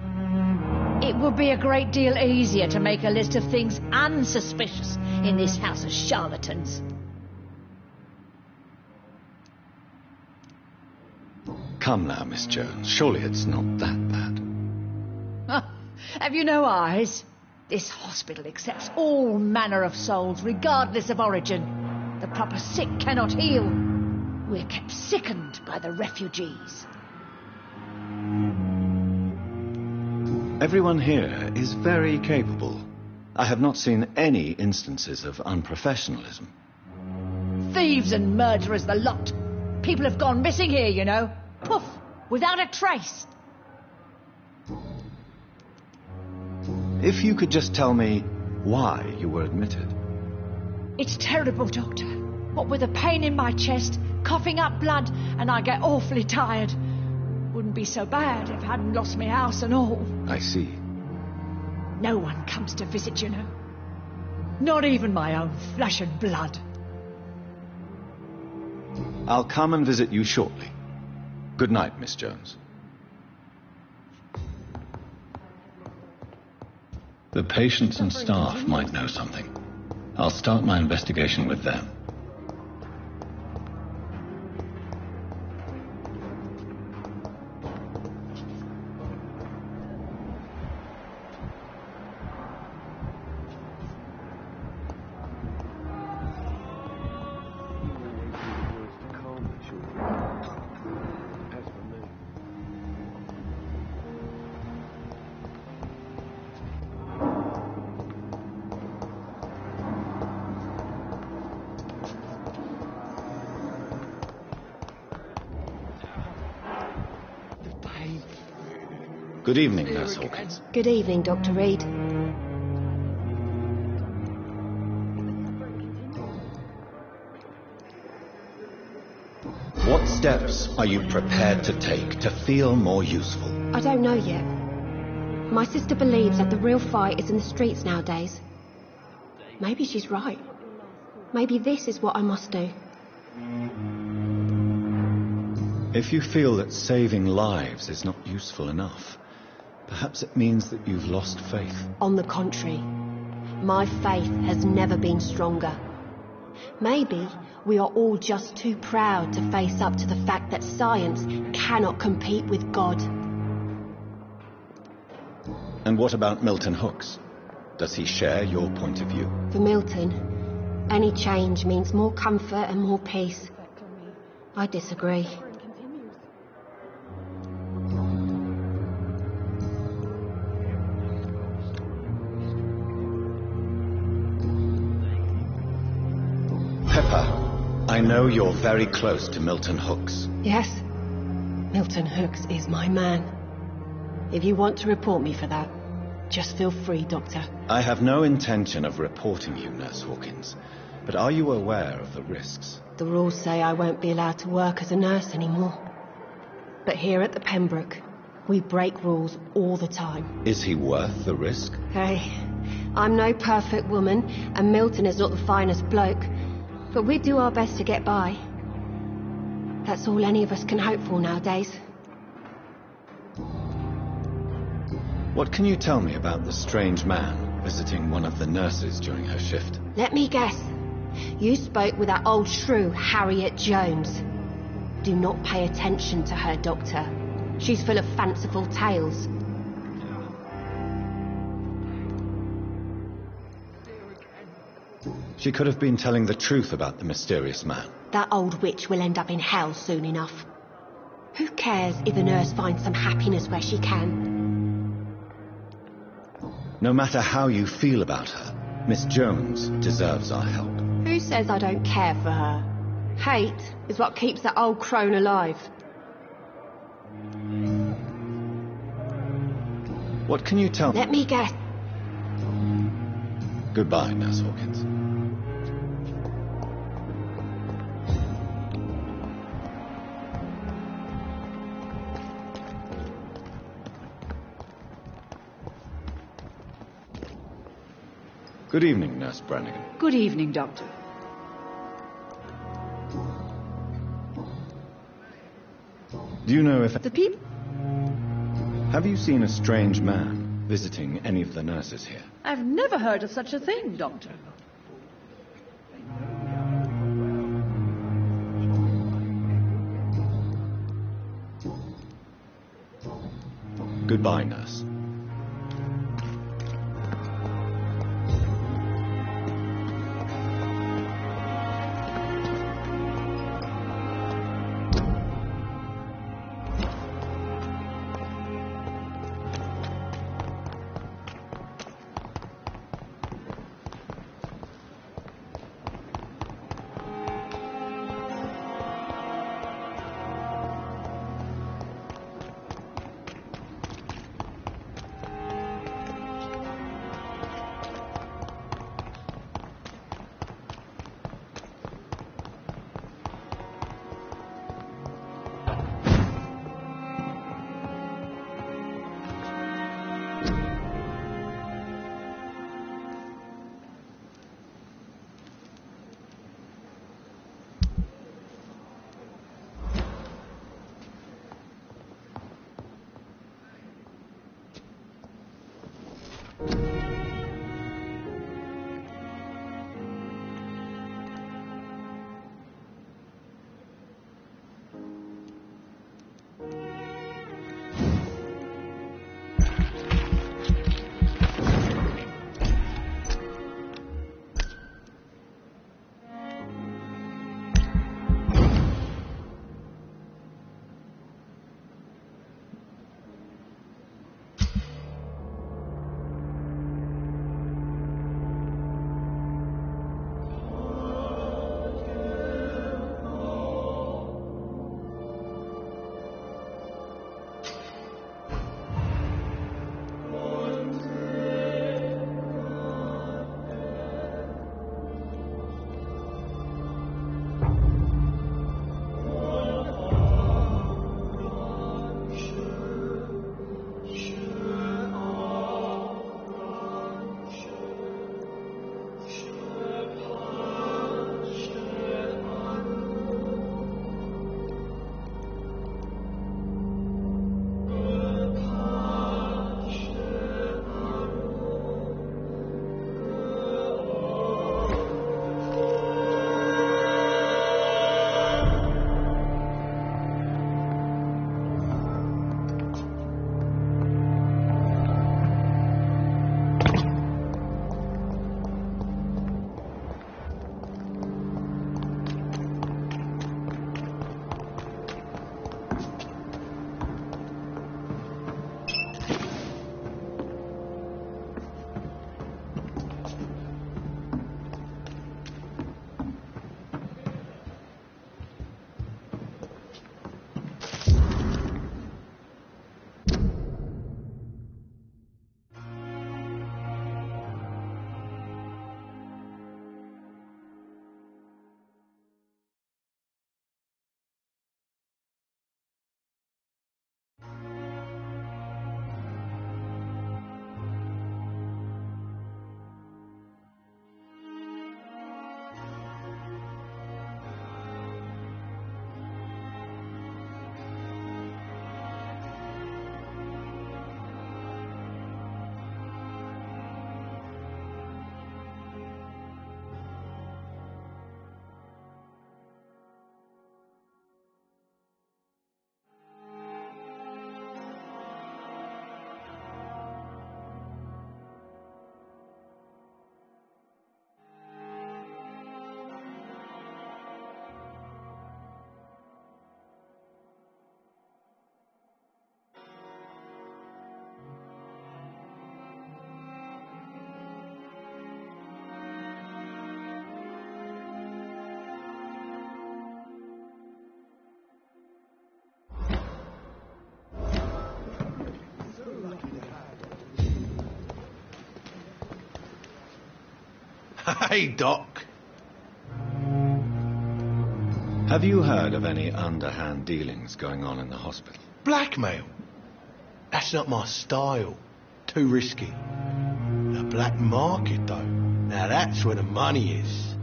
It would be a great deal easier to make a list of things unsuspicious in this house of charlatans. Come now, Miss Jones. Surely it's not that bad. Have you no eyes? This hospital accepts all manner of souls, regardless of origin. The proper sick cannot heal. We're kept sickened by the refugees. Everyone here is very capable. I have not seen any instances of unprofessionalism. Thieves and murderers, the lot. People have gone missing here, you know. Poof, without a trace. If you could just tell me why you were admitted. It's terrible, Doctor. What with a pain in my chest, coughing up blood, and I get awfully tired. Wouldn't be so bad if I hadn't lost my house and all. I see. No one comes to visit, you know. Not even my own flesh and blood. I'll come and visit you shortly. Good night, Miss Jones. The patients and staff might know something. I'll start my investigation with them. Good evening, Nurse Hawkins. Good evening, Dr. Reed. What steps are you prepared to take to feel more useful? I don't know yet. My sister believes that the real fight is in the streets nowadays. Maybe she's right. Maybe this is what I must do. If you feel that saving lives is not useful enough, perhaps it means that you've lost faith. On the contrary, my faith has never been stronger. Maybe we are all just too proud to face up to the fact that science cannot compete with God. And what about Milton Hooks? Does he share your point of view? For Milton, any change means more comfort and more peace. I disagree. I know you're very close to Milton Hooks. Yes, Milton Hooks is my man. If you want to report me for that, just feel free, Doctor. I have no intention of reporting you, Nurse Hawkins, but are you aware of the risks? The rules say I won't be allowed to work as a nurse anymore. But here at the Pembroke, we break rules all the time. Is he worth the risk? Hey, I'm no perfect woman, and Milton is not the finest bloke. But we do our best to get by. That's all any of us can hope for nowadays. What can you tell me about the strange man visiting one of the nurses during her shift? Let me guess. You spoke with that old shrew, Harriet Jones. Do not pay attention to her, Doctor. She's full of fanciful tales. She could have been telling the truth about the mysterious man. That old witch will end up in hell soon enough. Who cares if a nurse finds some happiness where she can? No matter how you feel about her, Miss Jones deserves our help. Who says I don't care for her? Hate is what keeps that old crone alive. What can you tell me? Let me guess. Goodbye, Nurse Hawkins. Good evening, Nurse Brannigan. Good evening, Doctor. Do you know if... The people... Have you seen a strange man visiting any of the nurses here? I've never heard of such a thing, Doctor. Goodbye, nurse. Hey, Doc. Have you heard of any underhand dealings going on in the hospital? Blackmail? That's not my style. Too risky. The black market, though. Now that's where the money is.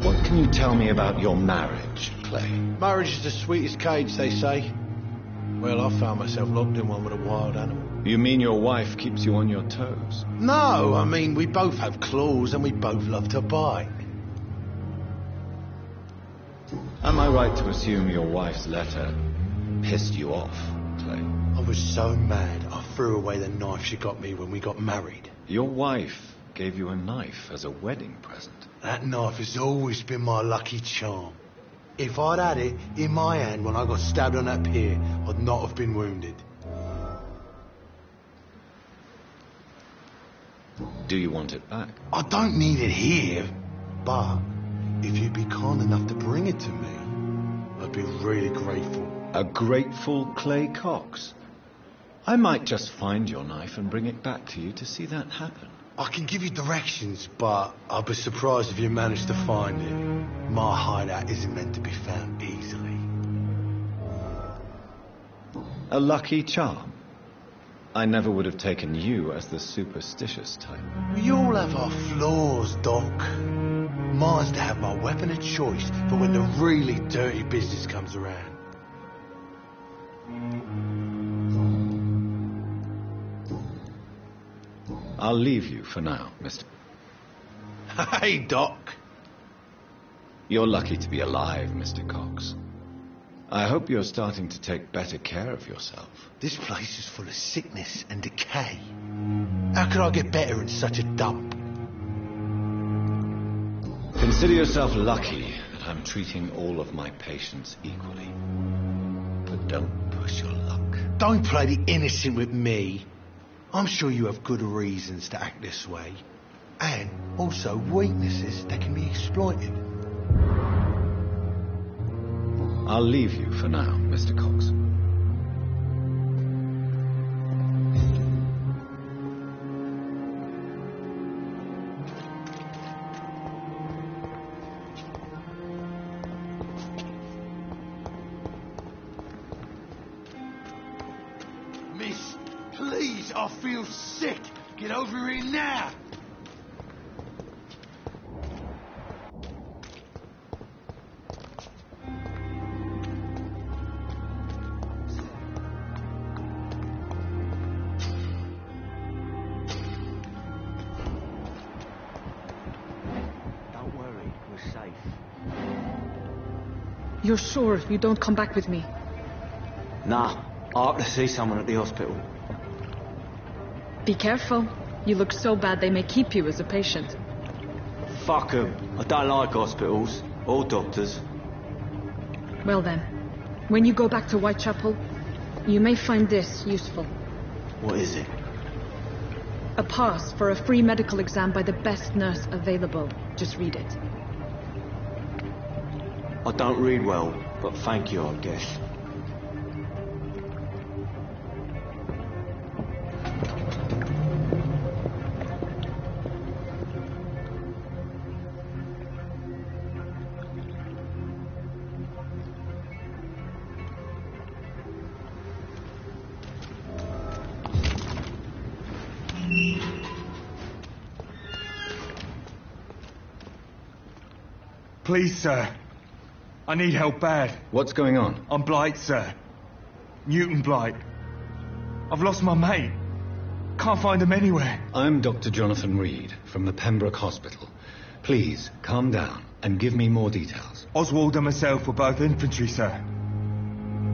What can you tell me about your marriage, Clay? Marriage is the sweetest cage, they say. Well, I found myself locked in one with a wild animal. You mean your wife keeps you on your toes? No, I mean, we both have claws and we both love to bite. Am I right to assume your wife's letter pissed you off, Clay? I was so mad, I threw away the knife she got me when we got married. Your wife gave you a knife as a wedding present. That knife has always been my lucky charm. If I'd had it in my hand when I got stabbed on that pier, I'd not have been wounded. Do you want it back? I don't need it here, but if you'd be kind enough to bring it to me, I'd be really grateful. A grateful Clay Cox? I might just find your knife and bring it back to you to see that happen. I can give you directions, but I'll be surprised if you manage to find it. My hideout isn't meant to be found easily. A lucky charm? I never would have taken you as the superstitious type. We all have our flaws, Doc. Mine's to have my weapon of choice for when the really dirty business comes around. I'll leave you for now, Mr. Hey, Doc. You're lucky to be alive, Mr. Cox. I hope you're starting to take better care of yourself. This place is full of sickness and decay. How could I get better in such a dump? Consider yourself lucky that I'm treating all of my patients equally. But don't push your luck. Don't play the innocent with me. I'm sure you have good reasons to act this way. And also weaknesses that can be exploited. I'll leave you for now, Mr. Cox. Miss, please, I feel sick. Get over here now. Don't worry, we're safe. You're sure you don't come back with me? Nah, I have to see someone at the hospital. Be careful. You look so bad they may keep you as a patient. Fuck 'em. I don't like hospitals or doctors. Well then, when you go back to Whitechapel, you may find this useful. What is it? A pass for a free medical exam by the best nurse available. Just read it. I don't read well, but thank you, I guess. Please, sir. I need help bad. What's going on? I'm Blight, sir. Newton Blight. I've lost my mate. Can't find him anywhere. I'm Dr. Jonathan Reed from the Pembroke Hospital. Please, calm down and give me more details. Oswald and myself were both infantry, sir.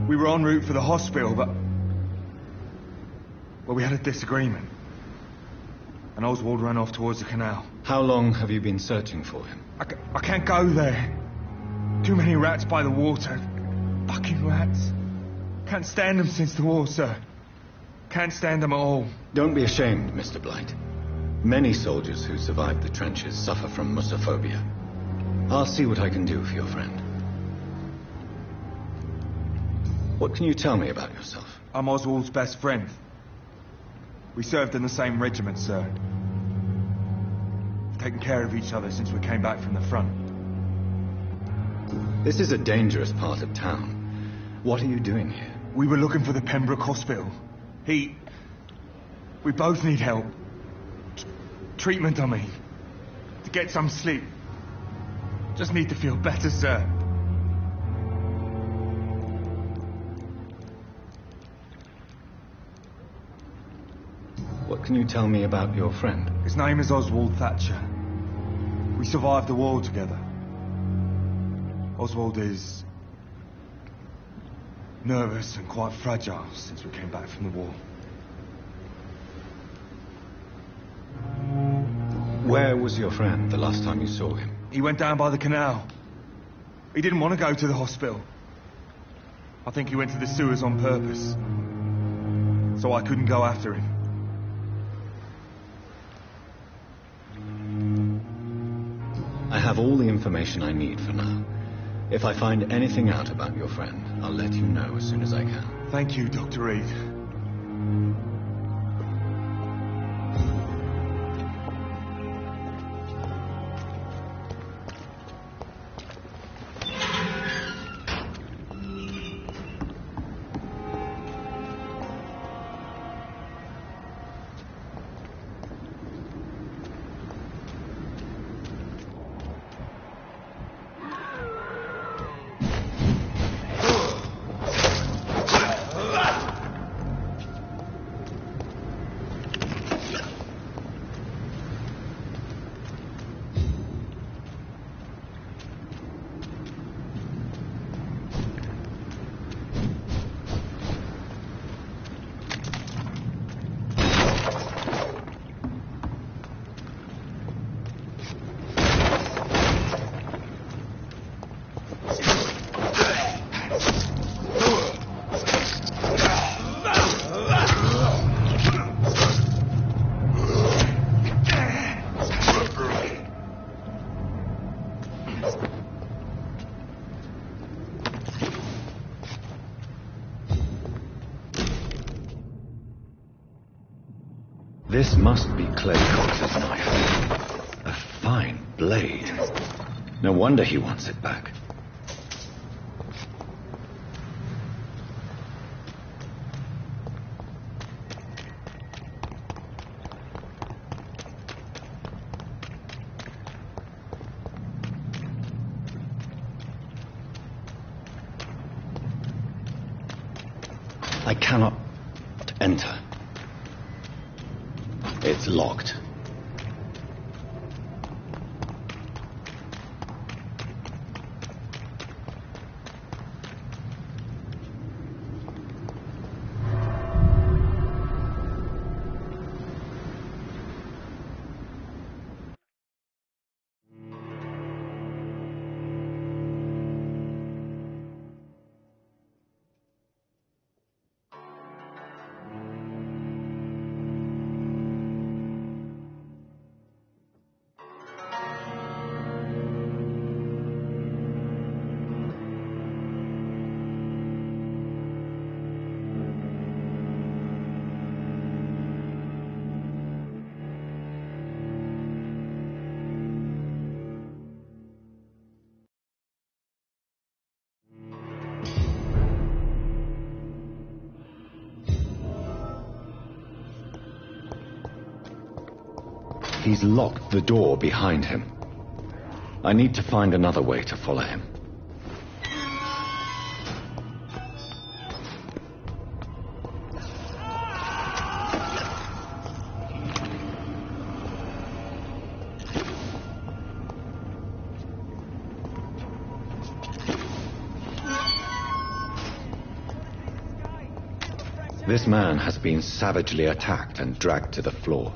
We were en route for the hospital, but... well, we had a disagreement. And Oswald ran off towards the canal. How long have you been searching for him? I can't go there. Too many rats by the water. Fucking rats. Can't stand them since the war, sir. Can't stand them at all. Don't be ashamed, Mr. Blight. Many soldiers who survived the trenches suffer from musophobia. I'll see what I can do for your friend. What can you tell me about yourself? I'm Oswald's best friend. We served in the same regiment, sir. Taken care of each other since we came back from the front. This is a dangerous part of town. What are you doing here? We were looking for the Pembroke Hospital. We both need help. Treatment, I mean. To get some sleep. Just need to feel better, sir. What can you tell me about your friend? His name is Oswald Thatcher. We survived the war together. Oswald is nervous and quite fragile since we came back from the war. Where was your friend the last time you saw him? He went down by the canal. He didn't want to go to the hospital. I think he went to the sewers on purpose. So I couldn't go after him. I have all the information I need for now. If I find anything out about your friend, I'll let you know as soon as I can. Thank you, Dr. Reed. This must be Clay Cox's knife. A fine blade. No wonder he wants it back. I cannot enter. It's locked. He's locked the door behind him. I need to find another way to follow him. This man has been savagely attacked and dragged to the floor.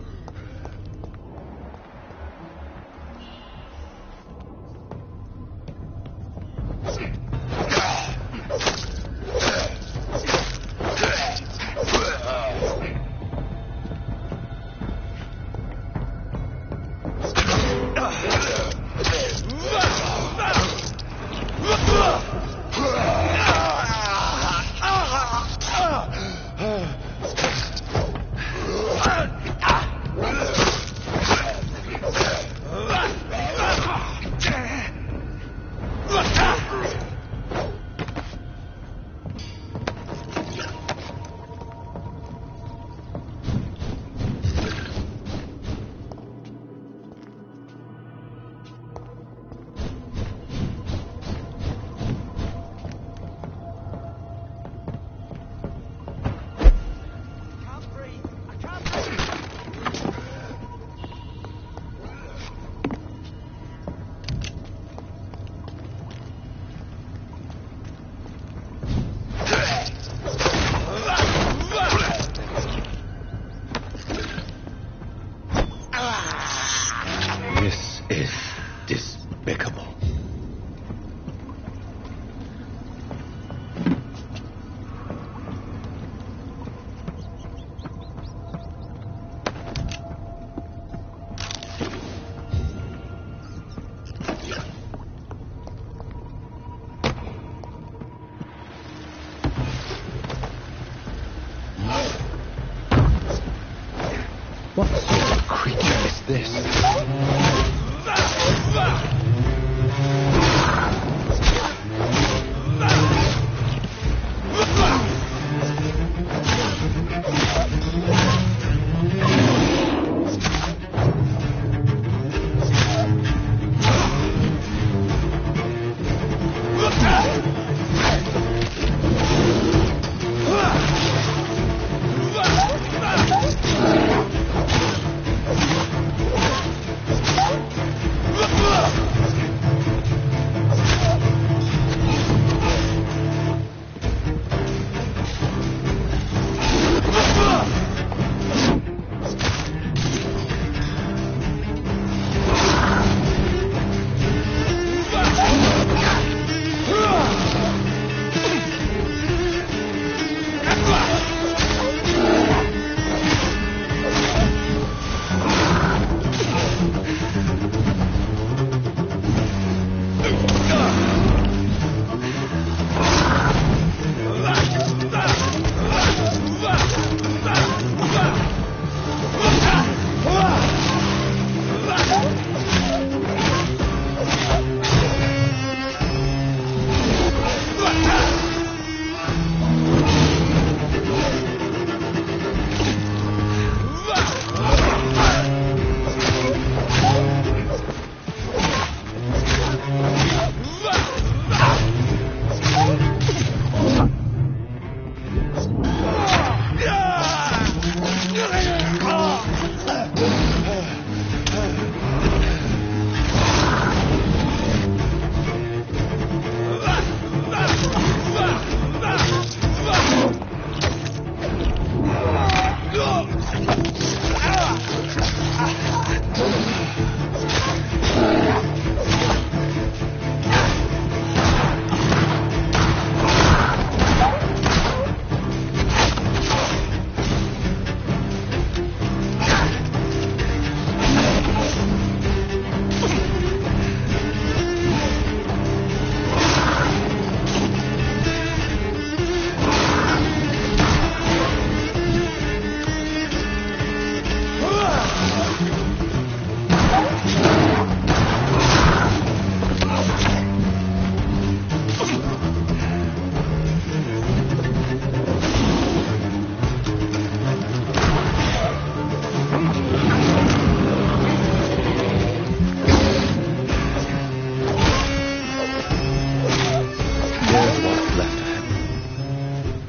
What sort of creature is this?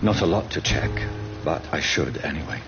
Not a lot to check, but I should anyway.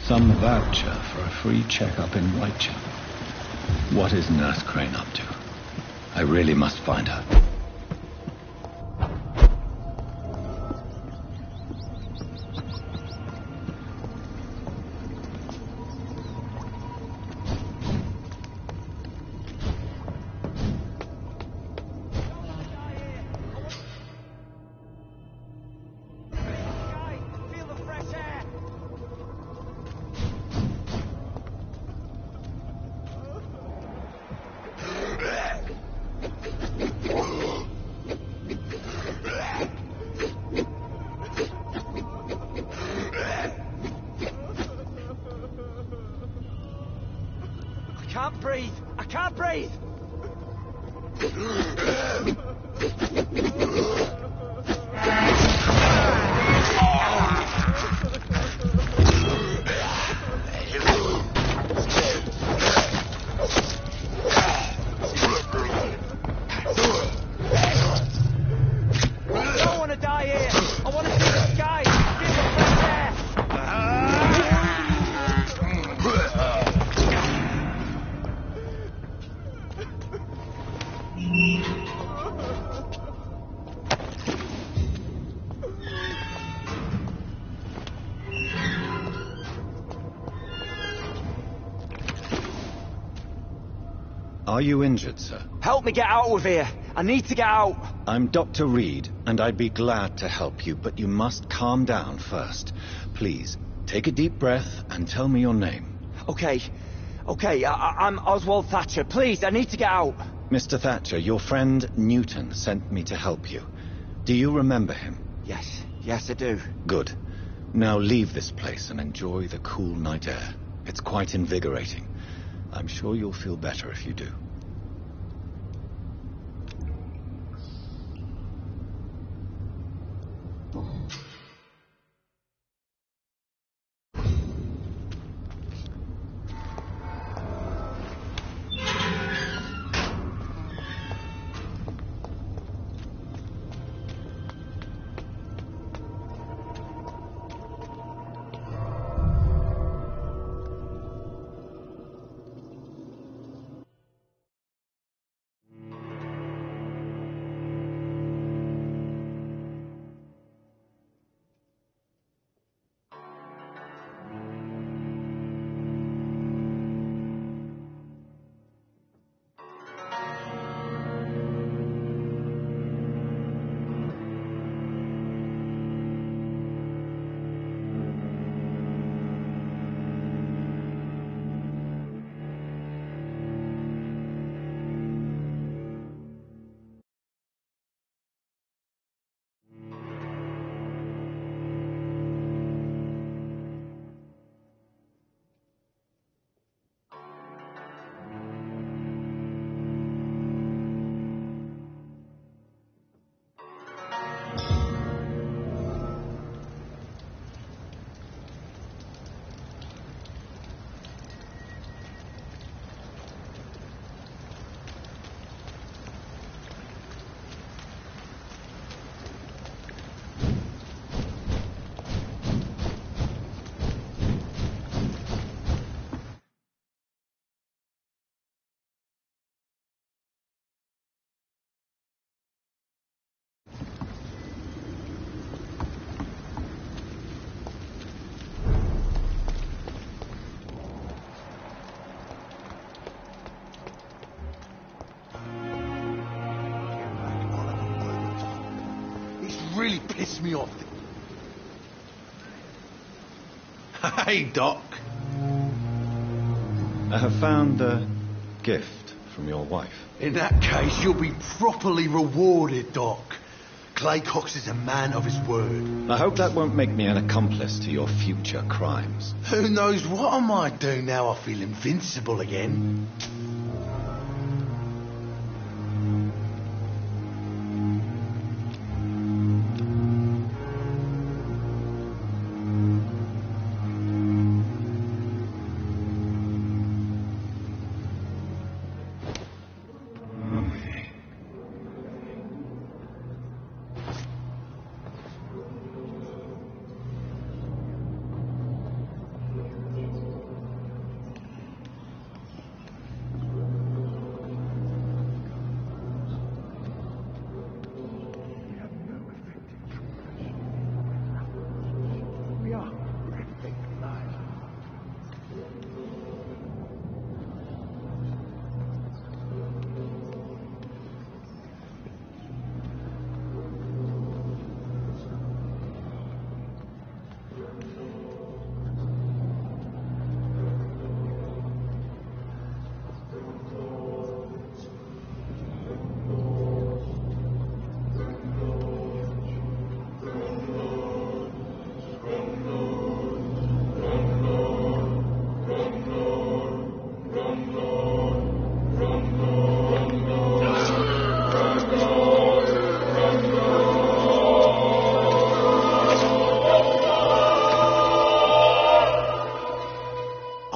Some voucher for a free checkup in Whitechapel. What is Nurse Crane up to? I really must find her. I can't breathe! I don't want to die here! I want to see the sky! Feel the fresh air! Are you injured, sir? Help me get out of here! I need to get out! I'm Dr. Reed, and I'd be glad to help you, but you must calm down first. Please, take a deep breath and tell me your name. Okay, I'm Oswald Thatcher. Please, I need to get out. Mr. Thatcher, your friend Newton sent me to help you. Do you remember him? Yes, I do. Good. Now leave this place and enjoy the cool night air. It's quite invigorating. I'm sure you'll feel better if you do. Really pissed me off. Hey, Doc. I have found a gift from your wife. In that case, you'll be properly rewarded, Doc. Clay Cox is a man of his word. I hope that won't make me an accomplice to your future crimes. Who knows what I might do now I feel invincible again.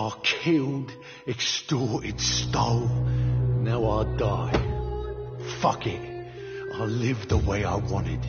I killed, extorted, stole. Now I die. Fuck it. I live the way I wanted.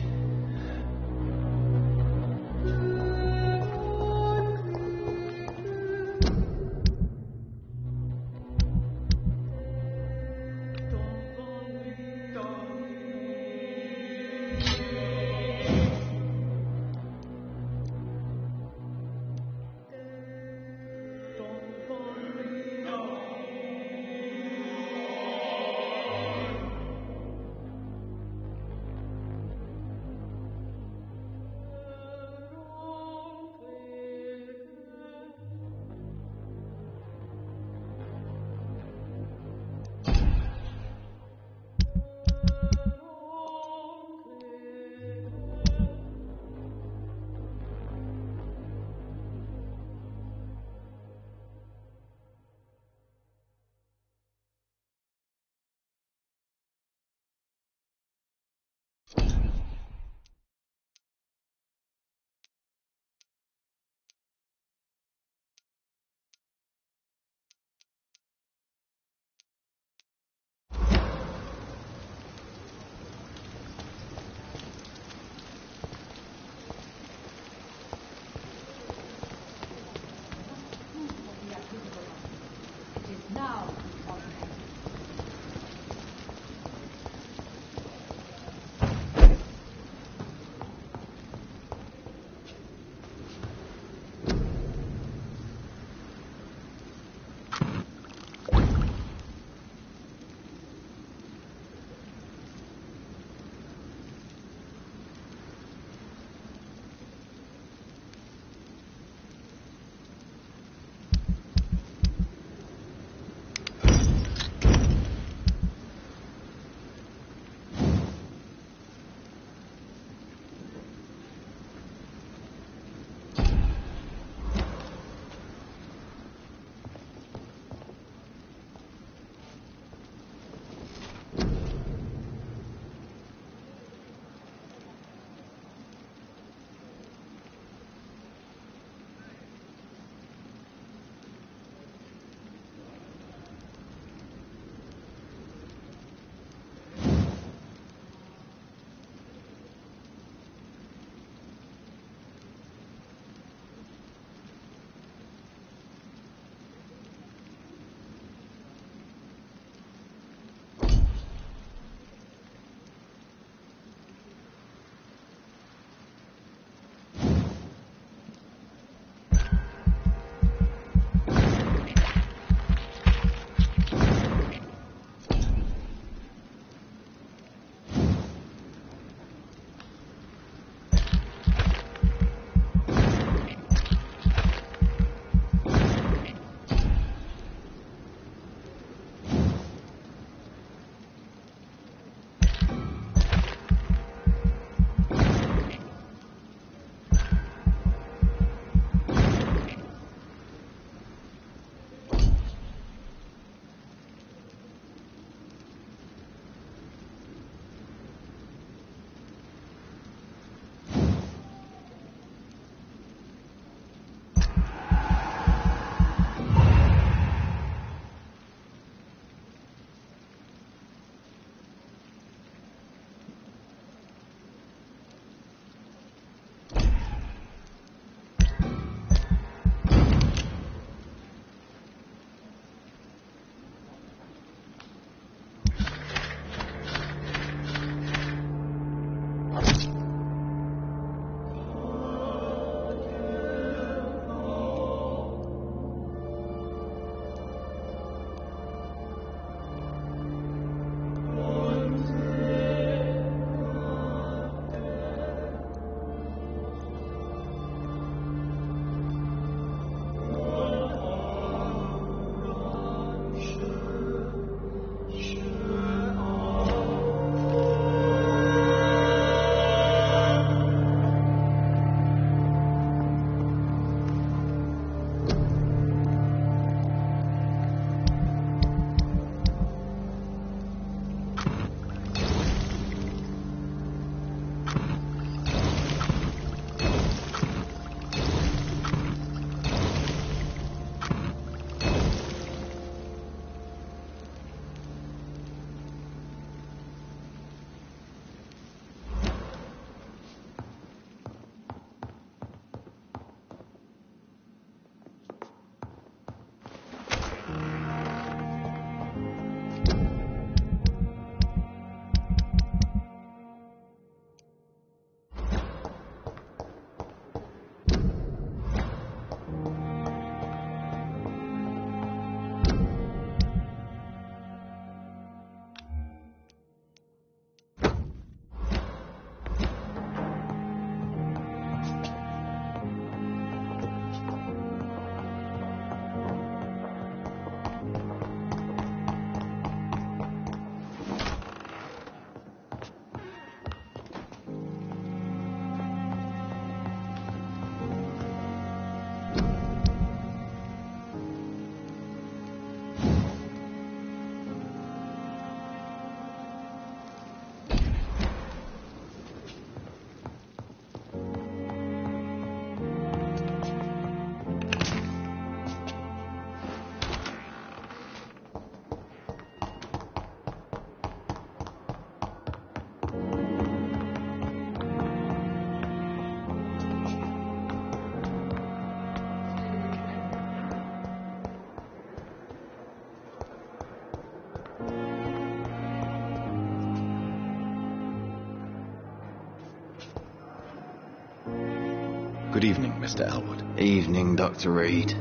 Good evening, Mr. Elwood. Evening, Dr. Reed.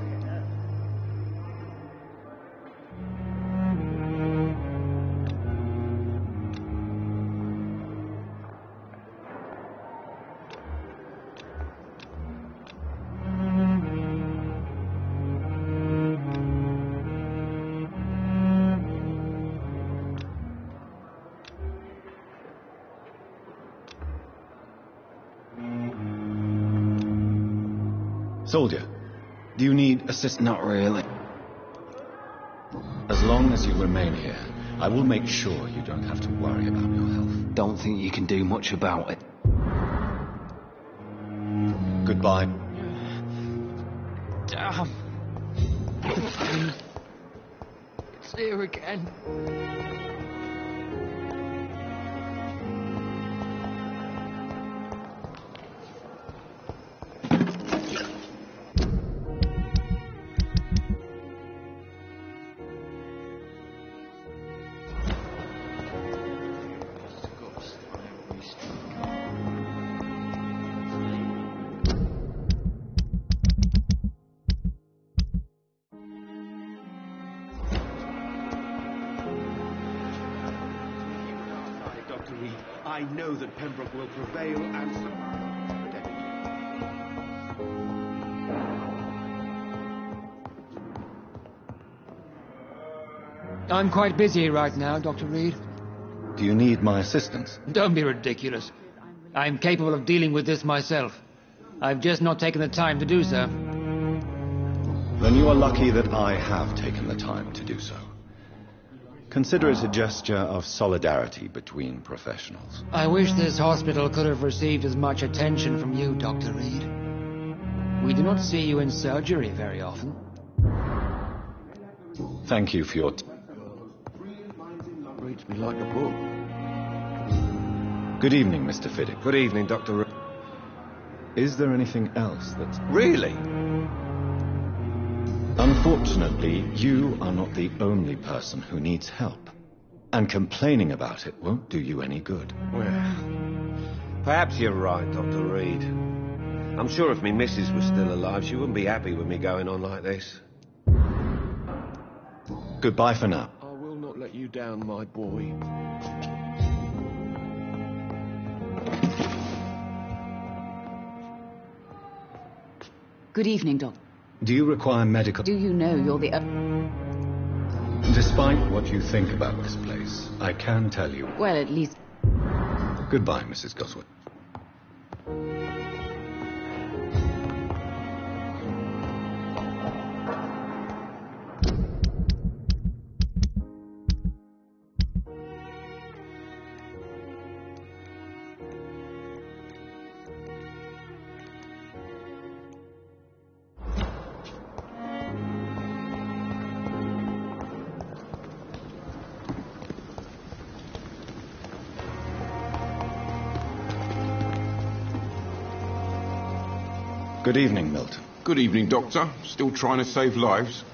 Soldier, do you need assistance? Not really. As long as you remain here, I will make sure you don't have to worry about your health. Don't think you can do much about it. Goodbye. Damn. The pain. It's here again. I know that Pembroke will prevail and I'm quite busy right now, Dr. Reed. Do you need my assistance? Don't be ridiculous. I'm capable of dealing with this myself. I've just not taken the time to do so. Then you are lucky that I have taken the time to do so. Consider it a gesture of solidarity between professionals. I wish this hospital could have received as much attention from you, Dr. Reed. We do not see you in surgery very often. Thank you for your... reads me like a book. Good evening, Mr. Fiddick. Good evening, Dr. Is there anything else that's... Really? Unfortunately, you are not the only person who needs help. And complaining about it won't do you any good. Well, perhaps you're right, Dr. Reed. I'm sure if me missus was still alive, she wouldn't be happy with me going on like this. Goodbye for now. I will not let you down, my boy. Good evening, Doc. Do you require medical... Do you know you're the... Despite what you think about this place, I can tell you... Well, at least... Goodbye, Mrs. Goswood. Good evening, Milton. Good evening, Doctor. Still trying to save lives?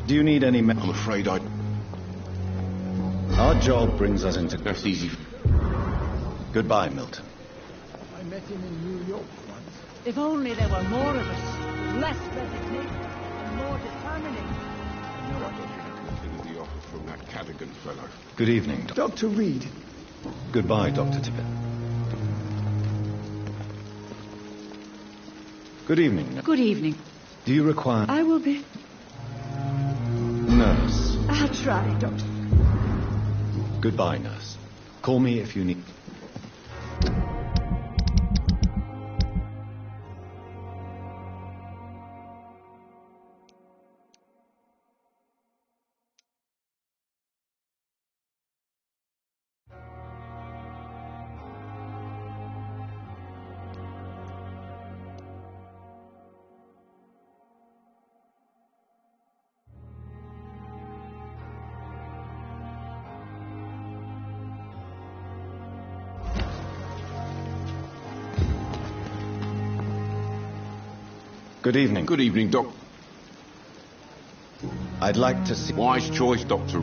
Do you need any... I'm afraid I... Our job brings us into... That's easy. Goodbye, Milton. I met him in New York once. If only there were more of us. Less resignation and more determination. No, I don't think I consider the offer from that Cadogan fellow. Good evening, Dr. Reed. Goodbye, Dr. Tippett. Good evening. Good evening. Do you require... I will be... Nurse. I'll try, Doctor. Goodbye, nurse. Call me if you need... Good evening. Good evening, Doc. I'd like to see... Wise choice, Doctor.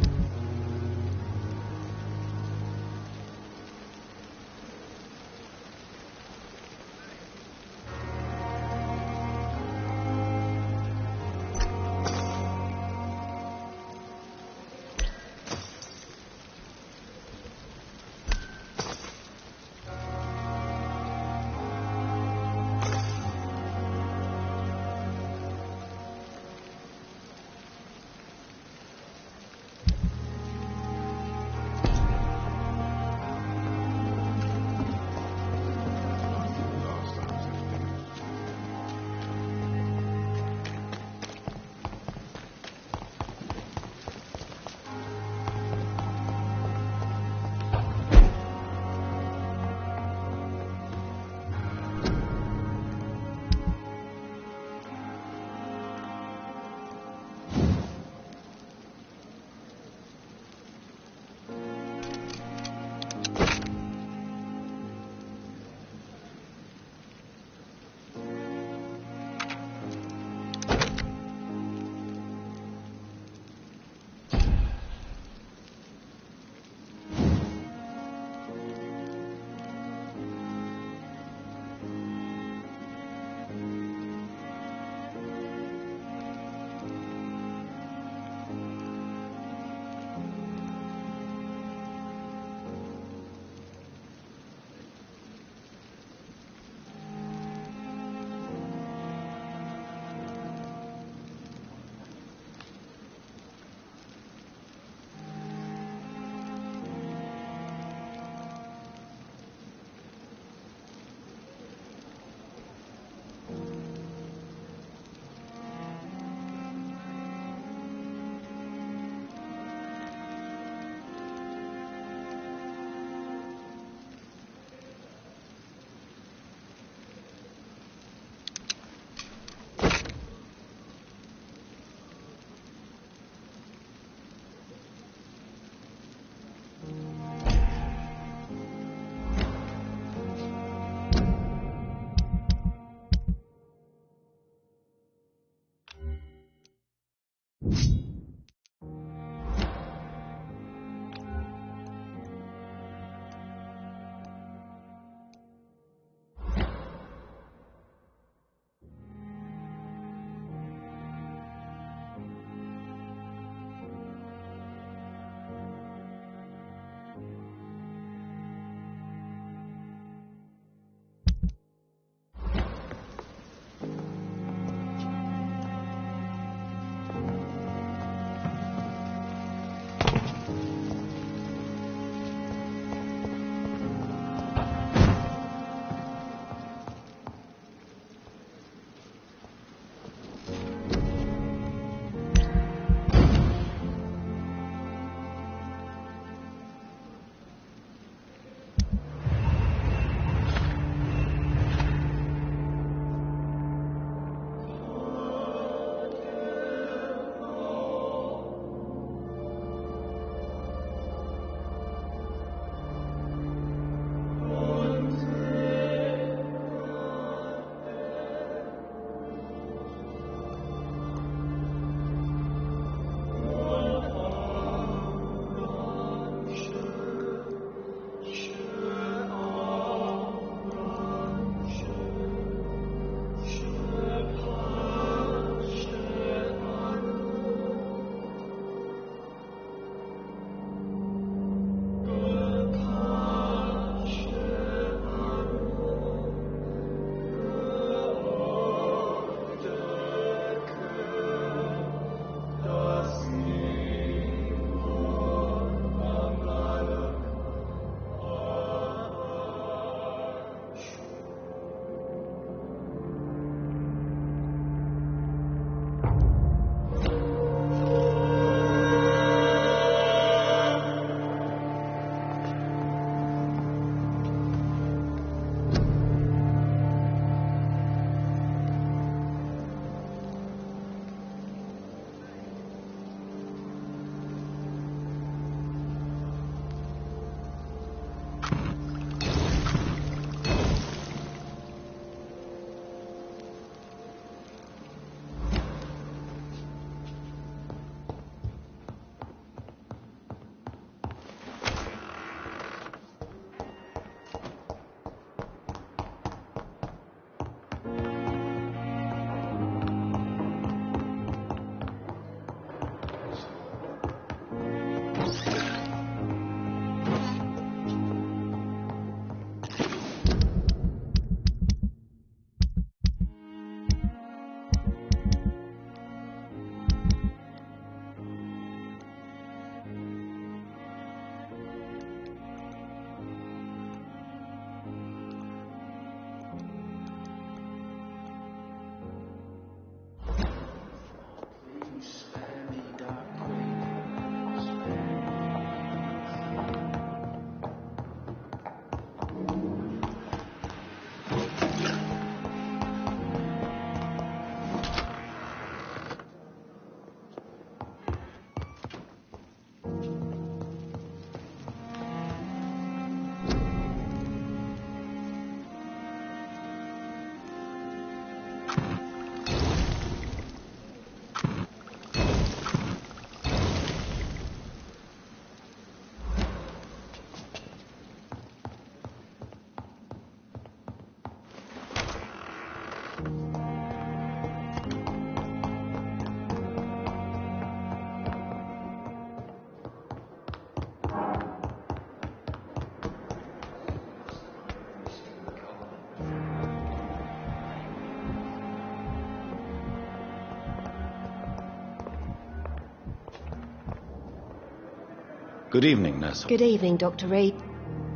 Good evening, Nurse. Good evening, Dr. Reed.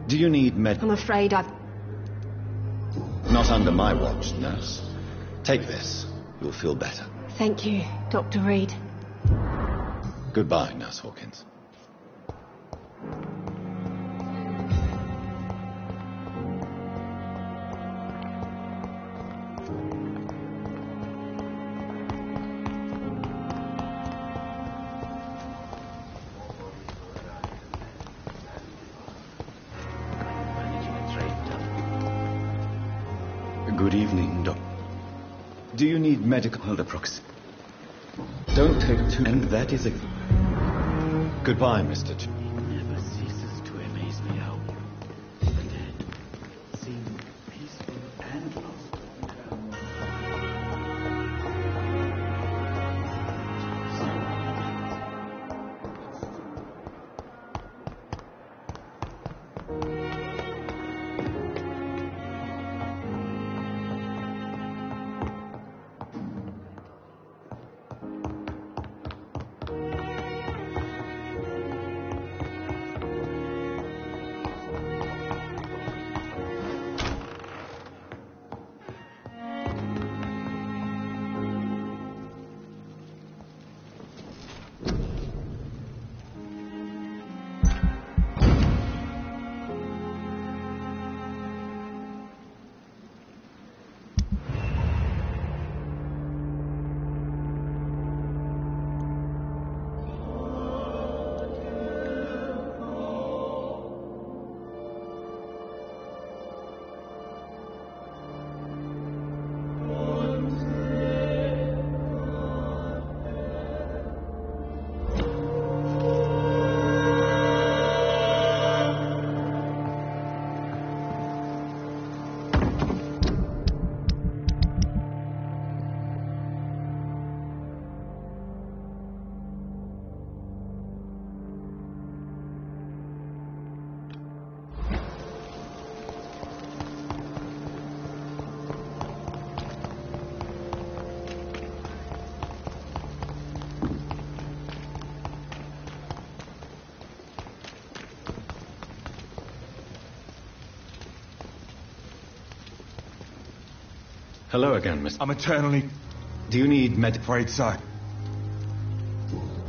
Do you need med... I'm afraid I've... Not under my watch, Nurse. Take this. You'll feel better. Thank you, Dr. Reed. Goodbye, Nurse Hawkins. Good evening, Doc. Do you need medical... Hold a proxy. Don't take too... And that is a... Goodbye, Mr. Ch... Never ceases to amaze me how the dead seem peaceful and Hello again, Mr. I'm eternally... Do you need med... Afraid so.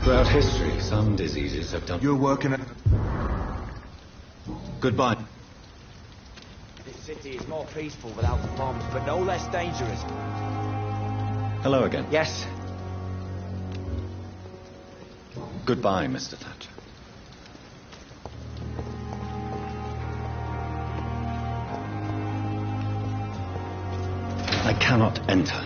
Throughout history, some diseases have done... You're working at... Goodbye. This city is more peaceful without the bombs, but no less dangerous. Hello again. Yes. Goodbye, Mr. Thatcher. I cannot enter.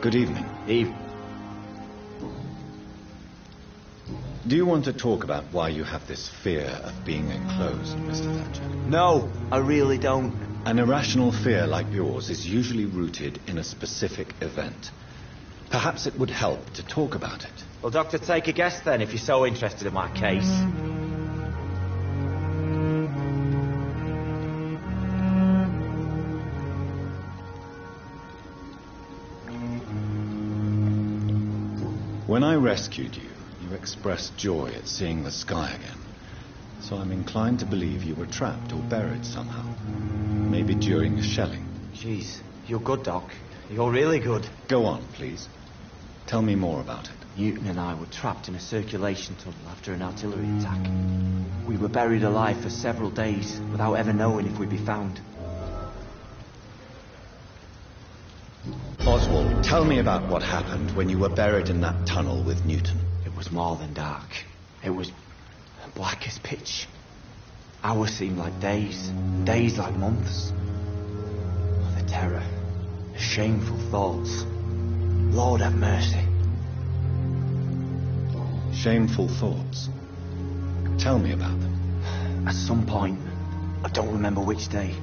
Good evening. Eve. Do you want to talk about why you have this fear of being enclosed, Mr. Thatcher? No, I really don't. An irrational fear like yours is usually rooted in a specific event. Perhaps it would help to talk about it. Well, Doctor, take a guess then, if you're so interested in my case. When I rescued you, you expressed joy at seeing the sky again. So I'm inclined to believe you were trapped or buried somehow. Maybe during the shelling. Jeez, you're good, Doc. You're really good. Go on, please. Tell me more about it. Newton and I were trapped in a circulation tunnel after an artillery attack. We were buried alive for several days without ever knowing if we'd be found. Oswald, tell me about what happened when you were buried in that tunnel with Newton. It was more than dark. It was black as pitch. Hours seemed like days, days like months. Oh, the terror, the shameful thoughts. Lord have mercy. Shameful thoughts? Tell me about them. At some point, I don't remember which day,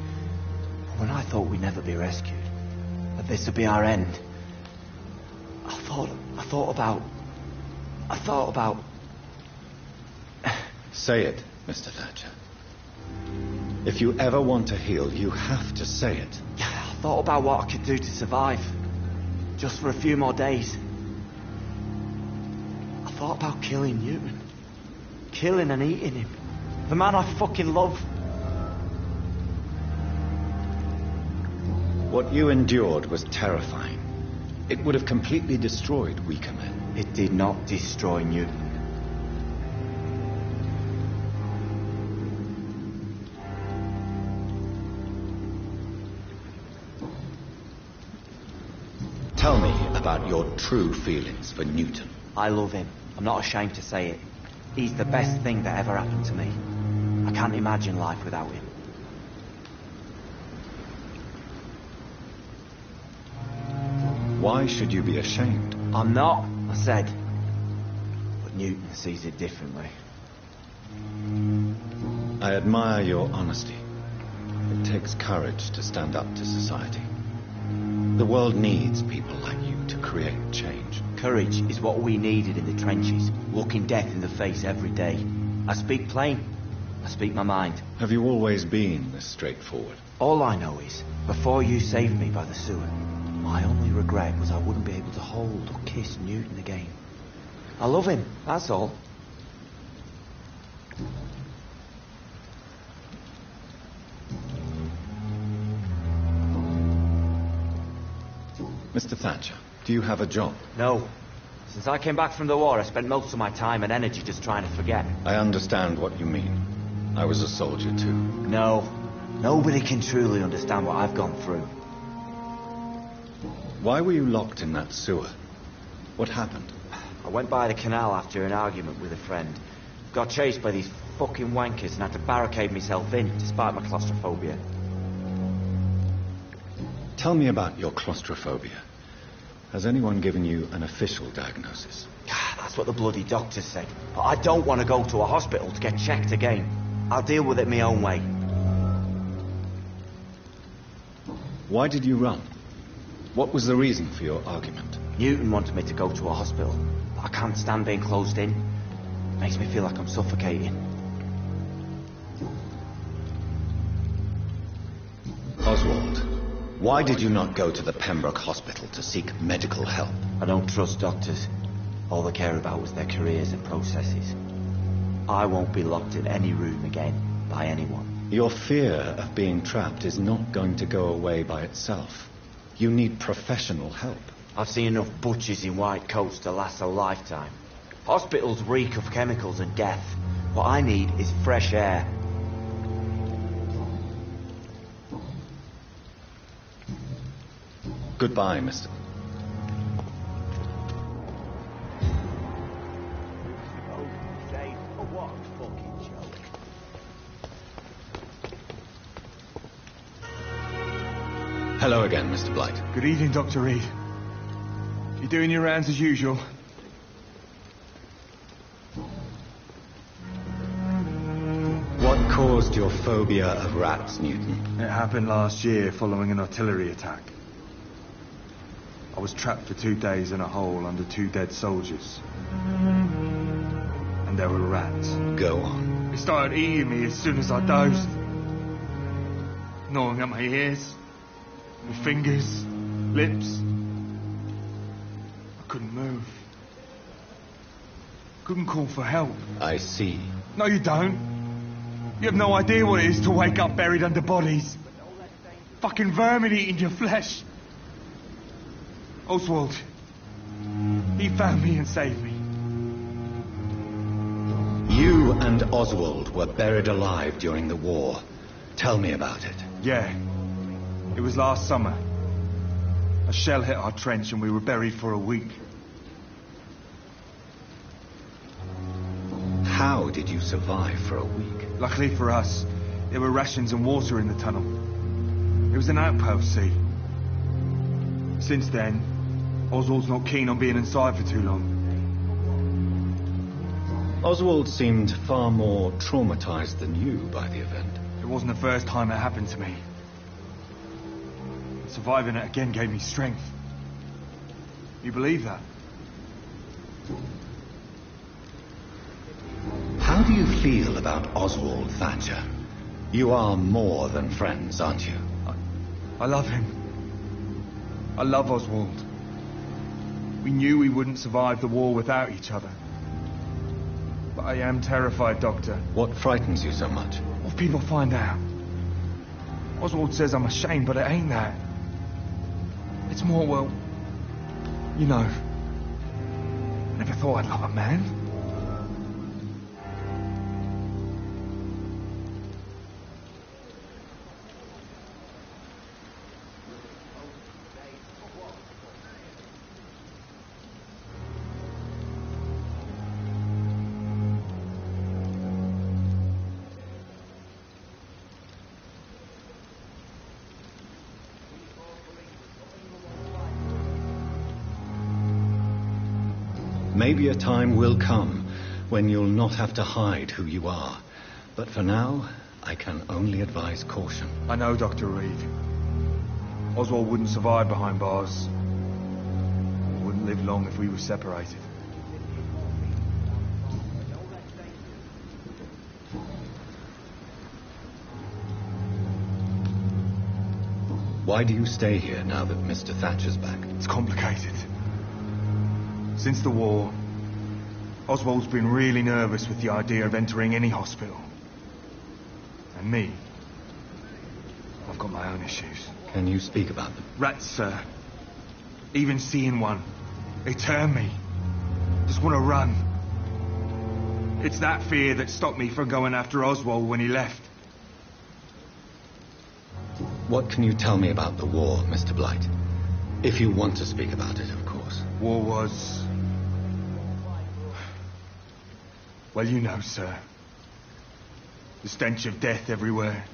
when I thought we'd never be rescued, that this would be our end, I thought about... Say it, Mr. Thatcher. If you ever want to heal, you have to say it. I thought about what I could do to survive, just for a few more days. I thought about killing Newton. Killing and eating him. The man I fucking love. What you endured was terrifying. It would have completely destroyed weaker men. It did not destroy Newton. Tell me about your true feelings for Newton. I love him. I'm not ashamed to say it. He's the best thing that ever happened to me. I can't imagine life without him. Why should you be ashamed? I'm not, I said. But Newton sees it differently. I admire your honesty. It takes courage to stand up to society. The world needs people like you to create change. Courage is what we needed in the trenches, looking death in the face every day. I speak plain. I speak my mind. Have you always been this straightforward? All I know is, before you saved me by the sewer, my only regret was I wouldn't be able to hold or kiss Newton again. I love him, that's all. Mr. Thatcher, do you have a job? No. Since I came back from the war, I spent most of my time and energy just trying to forget. I understand what you mean. I was a soldier too. No. Nobody can truly understand what I've gone through. Why were you locked in that sewer? What happened? I went by the canal after an argument with a friend. Got chased by these fucking wankers and had to barricade myself in, despite my claustrophobia. Tell me about your claustrophobia. Has anyone given you an official diagnosis? That's what the bloody doctors said. But I don't want to go to a hospital to get checked again. I'll deal with it my own way. Why did you run? What was the reason for your argument? Newton wanted me to go to a hospital, but I can't stand being closed in. It makes me feel like I'm suffocating. Oswald, why did you not go to the Pembroke Hospital to seek medical help? I don't trust doctors. All they care about was their careers and processes. I won't be locked in any room again by anyone. Your fear of being trapped is not going to go away by itself. You need professional help. I've seen enough butchers in white coats to last a lifetime. Hospitals reek of chemicals and death. What I need is fresh air. Goodbye, Mr. Hello again, Mr. Blight. Good evening, Dr. Reed. You doing your rounds as usual? What caused your phobia of rats, Newton? It happened last year following an artillery attack. I was trapped for 2 days in a hole under 2 dead soldiers. And there were rats. Go on. They started eating me as soon as I dozed. Gnawing at my ears, my fingers, lips. I couldn't move. Couldn't call for help. I see. No, you don't. You have no idea what it is to wake up buried under bodies. Fucking vermin eating your flesh. Oswald. He found me and saved me. You and Oswald were buried alive during the war. Tell me about it. Yeah. It was last summer. A shell hit our trench and we were buried for a week. How did you survive for a week? Luckily for us, there were rations and water in the tunnel. It was an outpost, see. Since then, Oswald's not keen on being inside for too long. Oswald seemed far more traumatized than you by the event. It wasn't the first time it happened to me. Surviving it again gave me strength. You believe that? How do you feel about Oswald Thatcher? You are more than friends, aren't you? I love him. I love Oswald. We knew we wouldn't survive the war without each other. But I am terrified, Doctor. What frightens you so much? What people find out. Oswald says I'm ashamed, but it ain't that. It's more, well, you know, I never thought I'd love a man. Maybe a time will come when you'll not have to hide who you are. But for now, I can only advise caution. I know, Dr. Reed. Oswald wouldn't survive behind bars. Wouldn't live long if we were separated. Why do you stay here now that Mr. Thatcher's back? It's complicated. Since the war, Oswald's been really nervous with the idea of entering any hospital. And me, I've got my own issues. Can you speak about them? Rats, sir. Even seeing one, they turn me. Just want to run. It's that fear that stopped me from going after Oswald when he left. What can you tell me about the war, Mr. Blight? If you want to speak about it, of course. War was... well, you know, sir. The stench of death everywhere.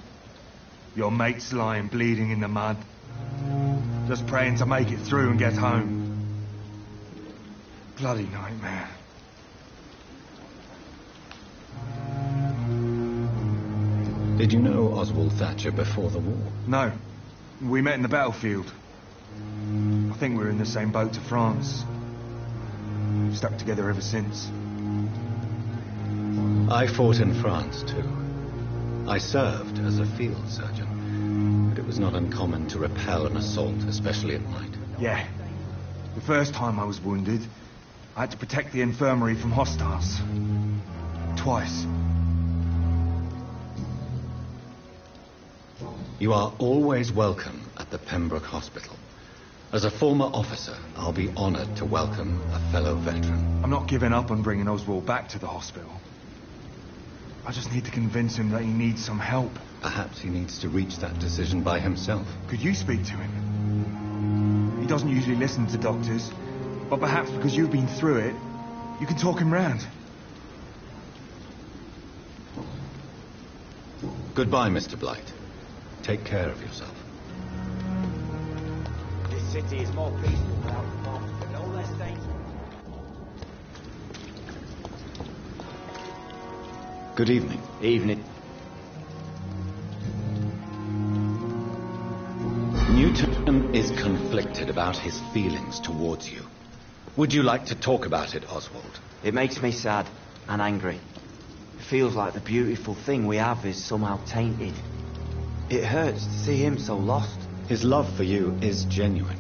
Your mates lying bleeding in the mud. Just praying to make it through and get home. Bloody nightmare. Did you know Oswald Thatcher before the war? No. We met in the battlefield. I think we were in the same boat to France. Stuck together ever since. I fought in France, too. I served as a field surgeon, but it was not uncommon to repel an assault, especially at night. Yeah. The first time I was wounded, I had to protect the infirmary from hostiles. Twice. You are always welcome at the Pembroke Hospital. As a former officer, I'll be honored to welcome a fellow veteran. I'm not giving up on bringing Oswald back to the hospital. I just need to convince him that he needs some help. Perhaps he needs to reach that decision by himself. Could you speak to him? He doesn't usually listen to doctors, but perhaps because you've been through it, you can talk him round. Goodbye, Mr. Blight. Take care of yourself. This city is more peaceful without the bombs, but no less dangerous. Good evening. Evening. Newton is conflicted about his feelings towards you. Would you like to talk about it, Oswald? It makes me sad and angry. It feels like the beautiful thing we have is somehow tainted. It hurts to see him so lost. His love for you is genuine.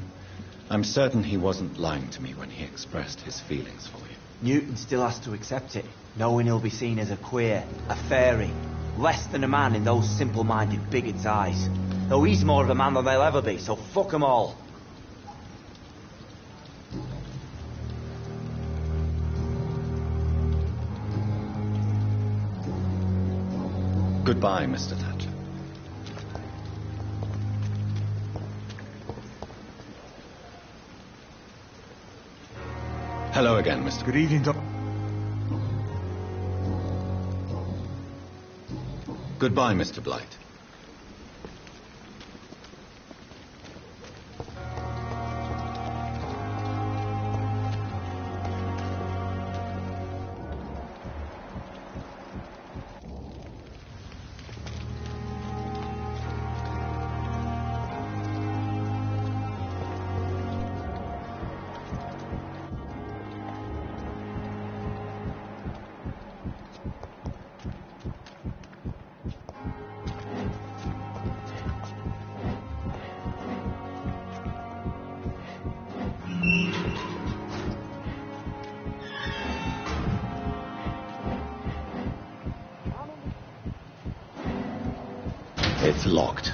I'm certain he wasn't lying to me when he expressed his feelings for you. Newton still has to accept it, knowing he'll be seen as a queer, a fairy, less than a man in those simple-minded bigots' eyes. Though he's more of a man than they'll ever be, so fuck them all. Goodbye, Mr. Thatcher. Hello again, Mr. Good evening, Doc. Goodbye, Mr. Blight. It's locked.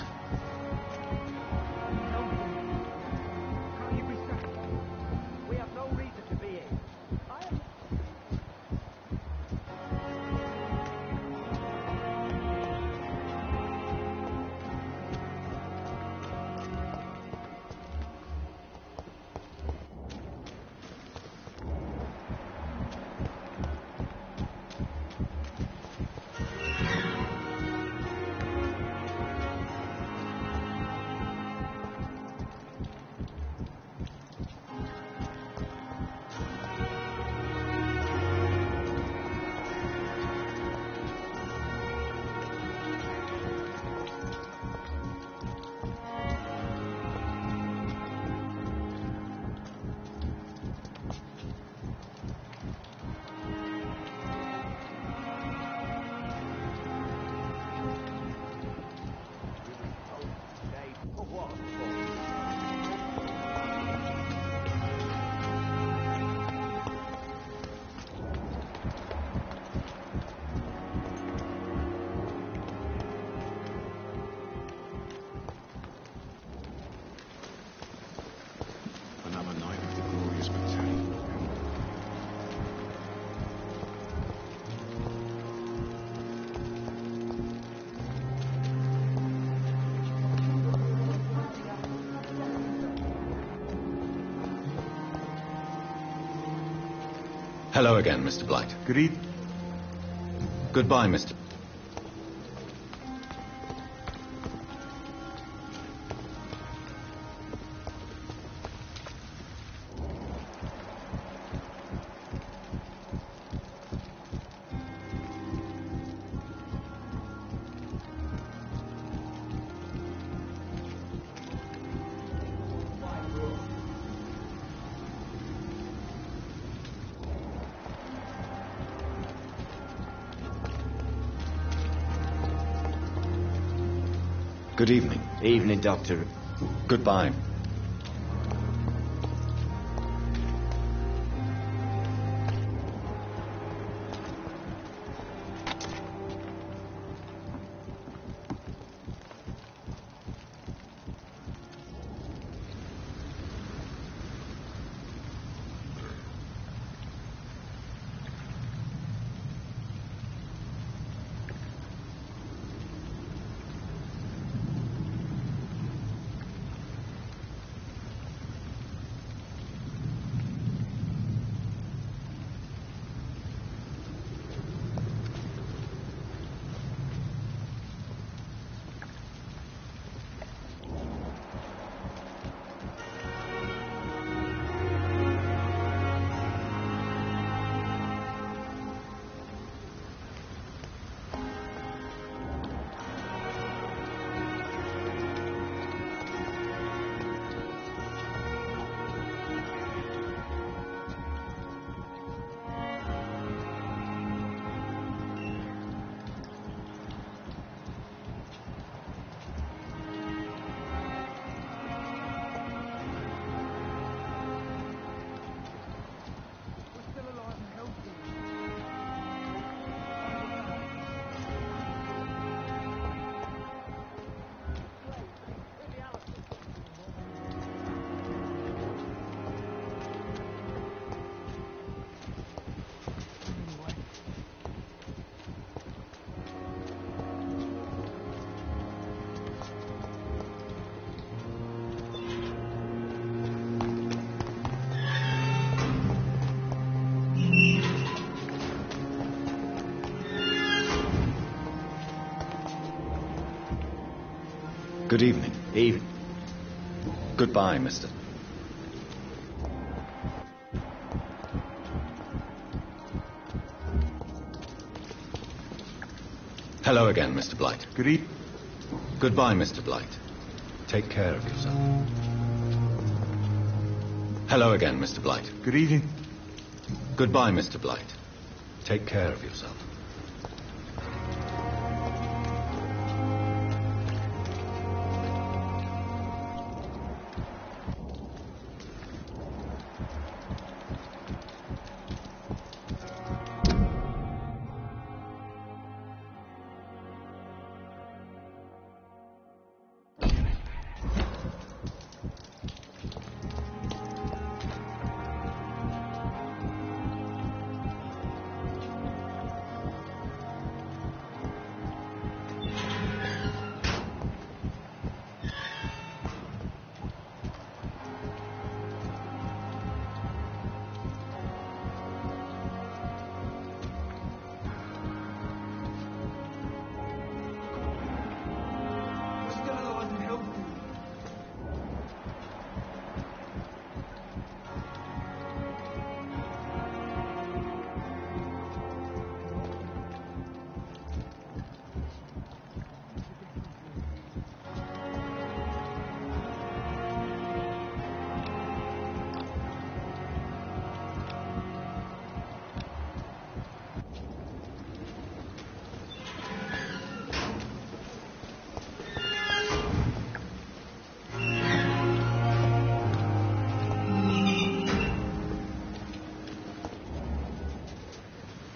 Hello again, Mr. Blight. Good evening. Goodbye, Mr. Good evening. Evening, Doctor. Goodbye. Good evening. Evening. Goodbye, mister. Hello again, Mr. Blight. Good evening. Goodbye, Mr. Blight. Take care of yourself. Hello again, Mr. Blight. Good evening. Goodbye, Mr. Blight. Take care of yourself.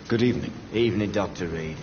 Good evening. Evening, Dr. Reed.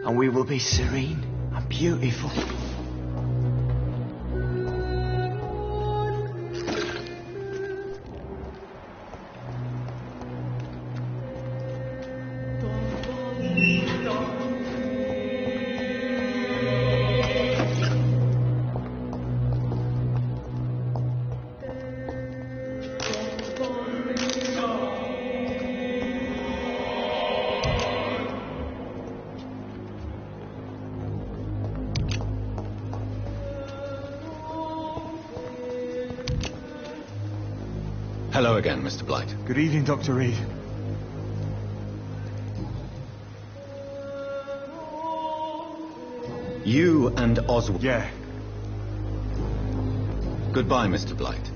and we will be serene and beautiful. Hello again, Mr. Blight. Good evening, Dr. Reed. You and Oswald... Yeah. Goodbye, Mr. Blight.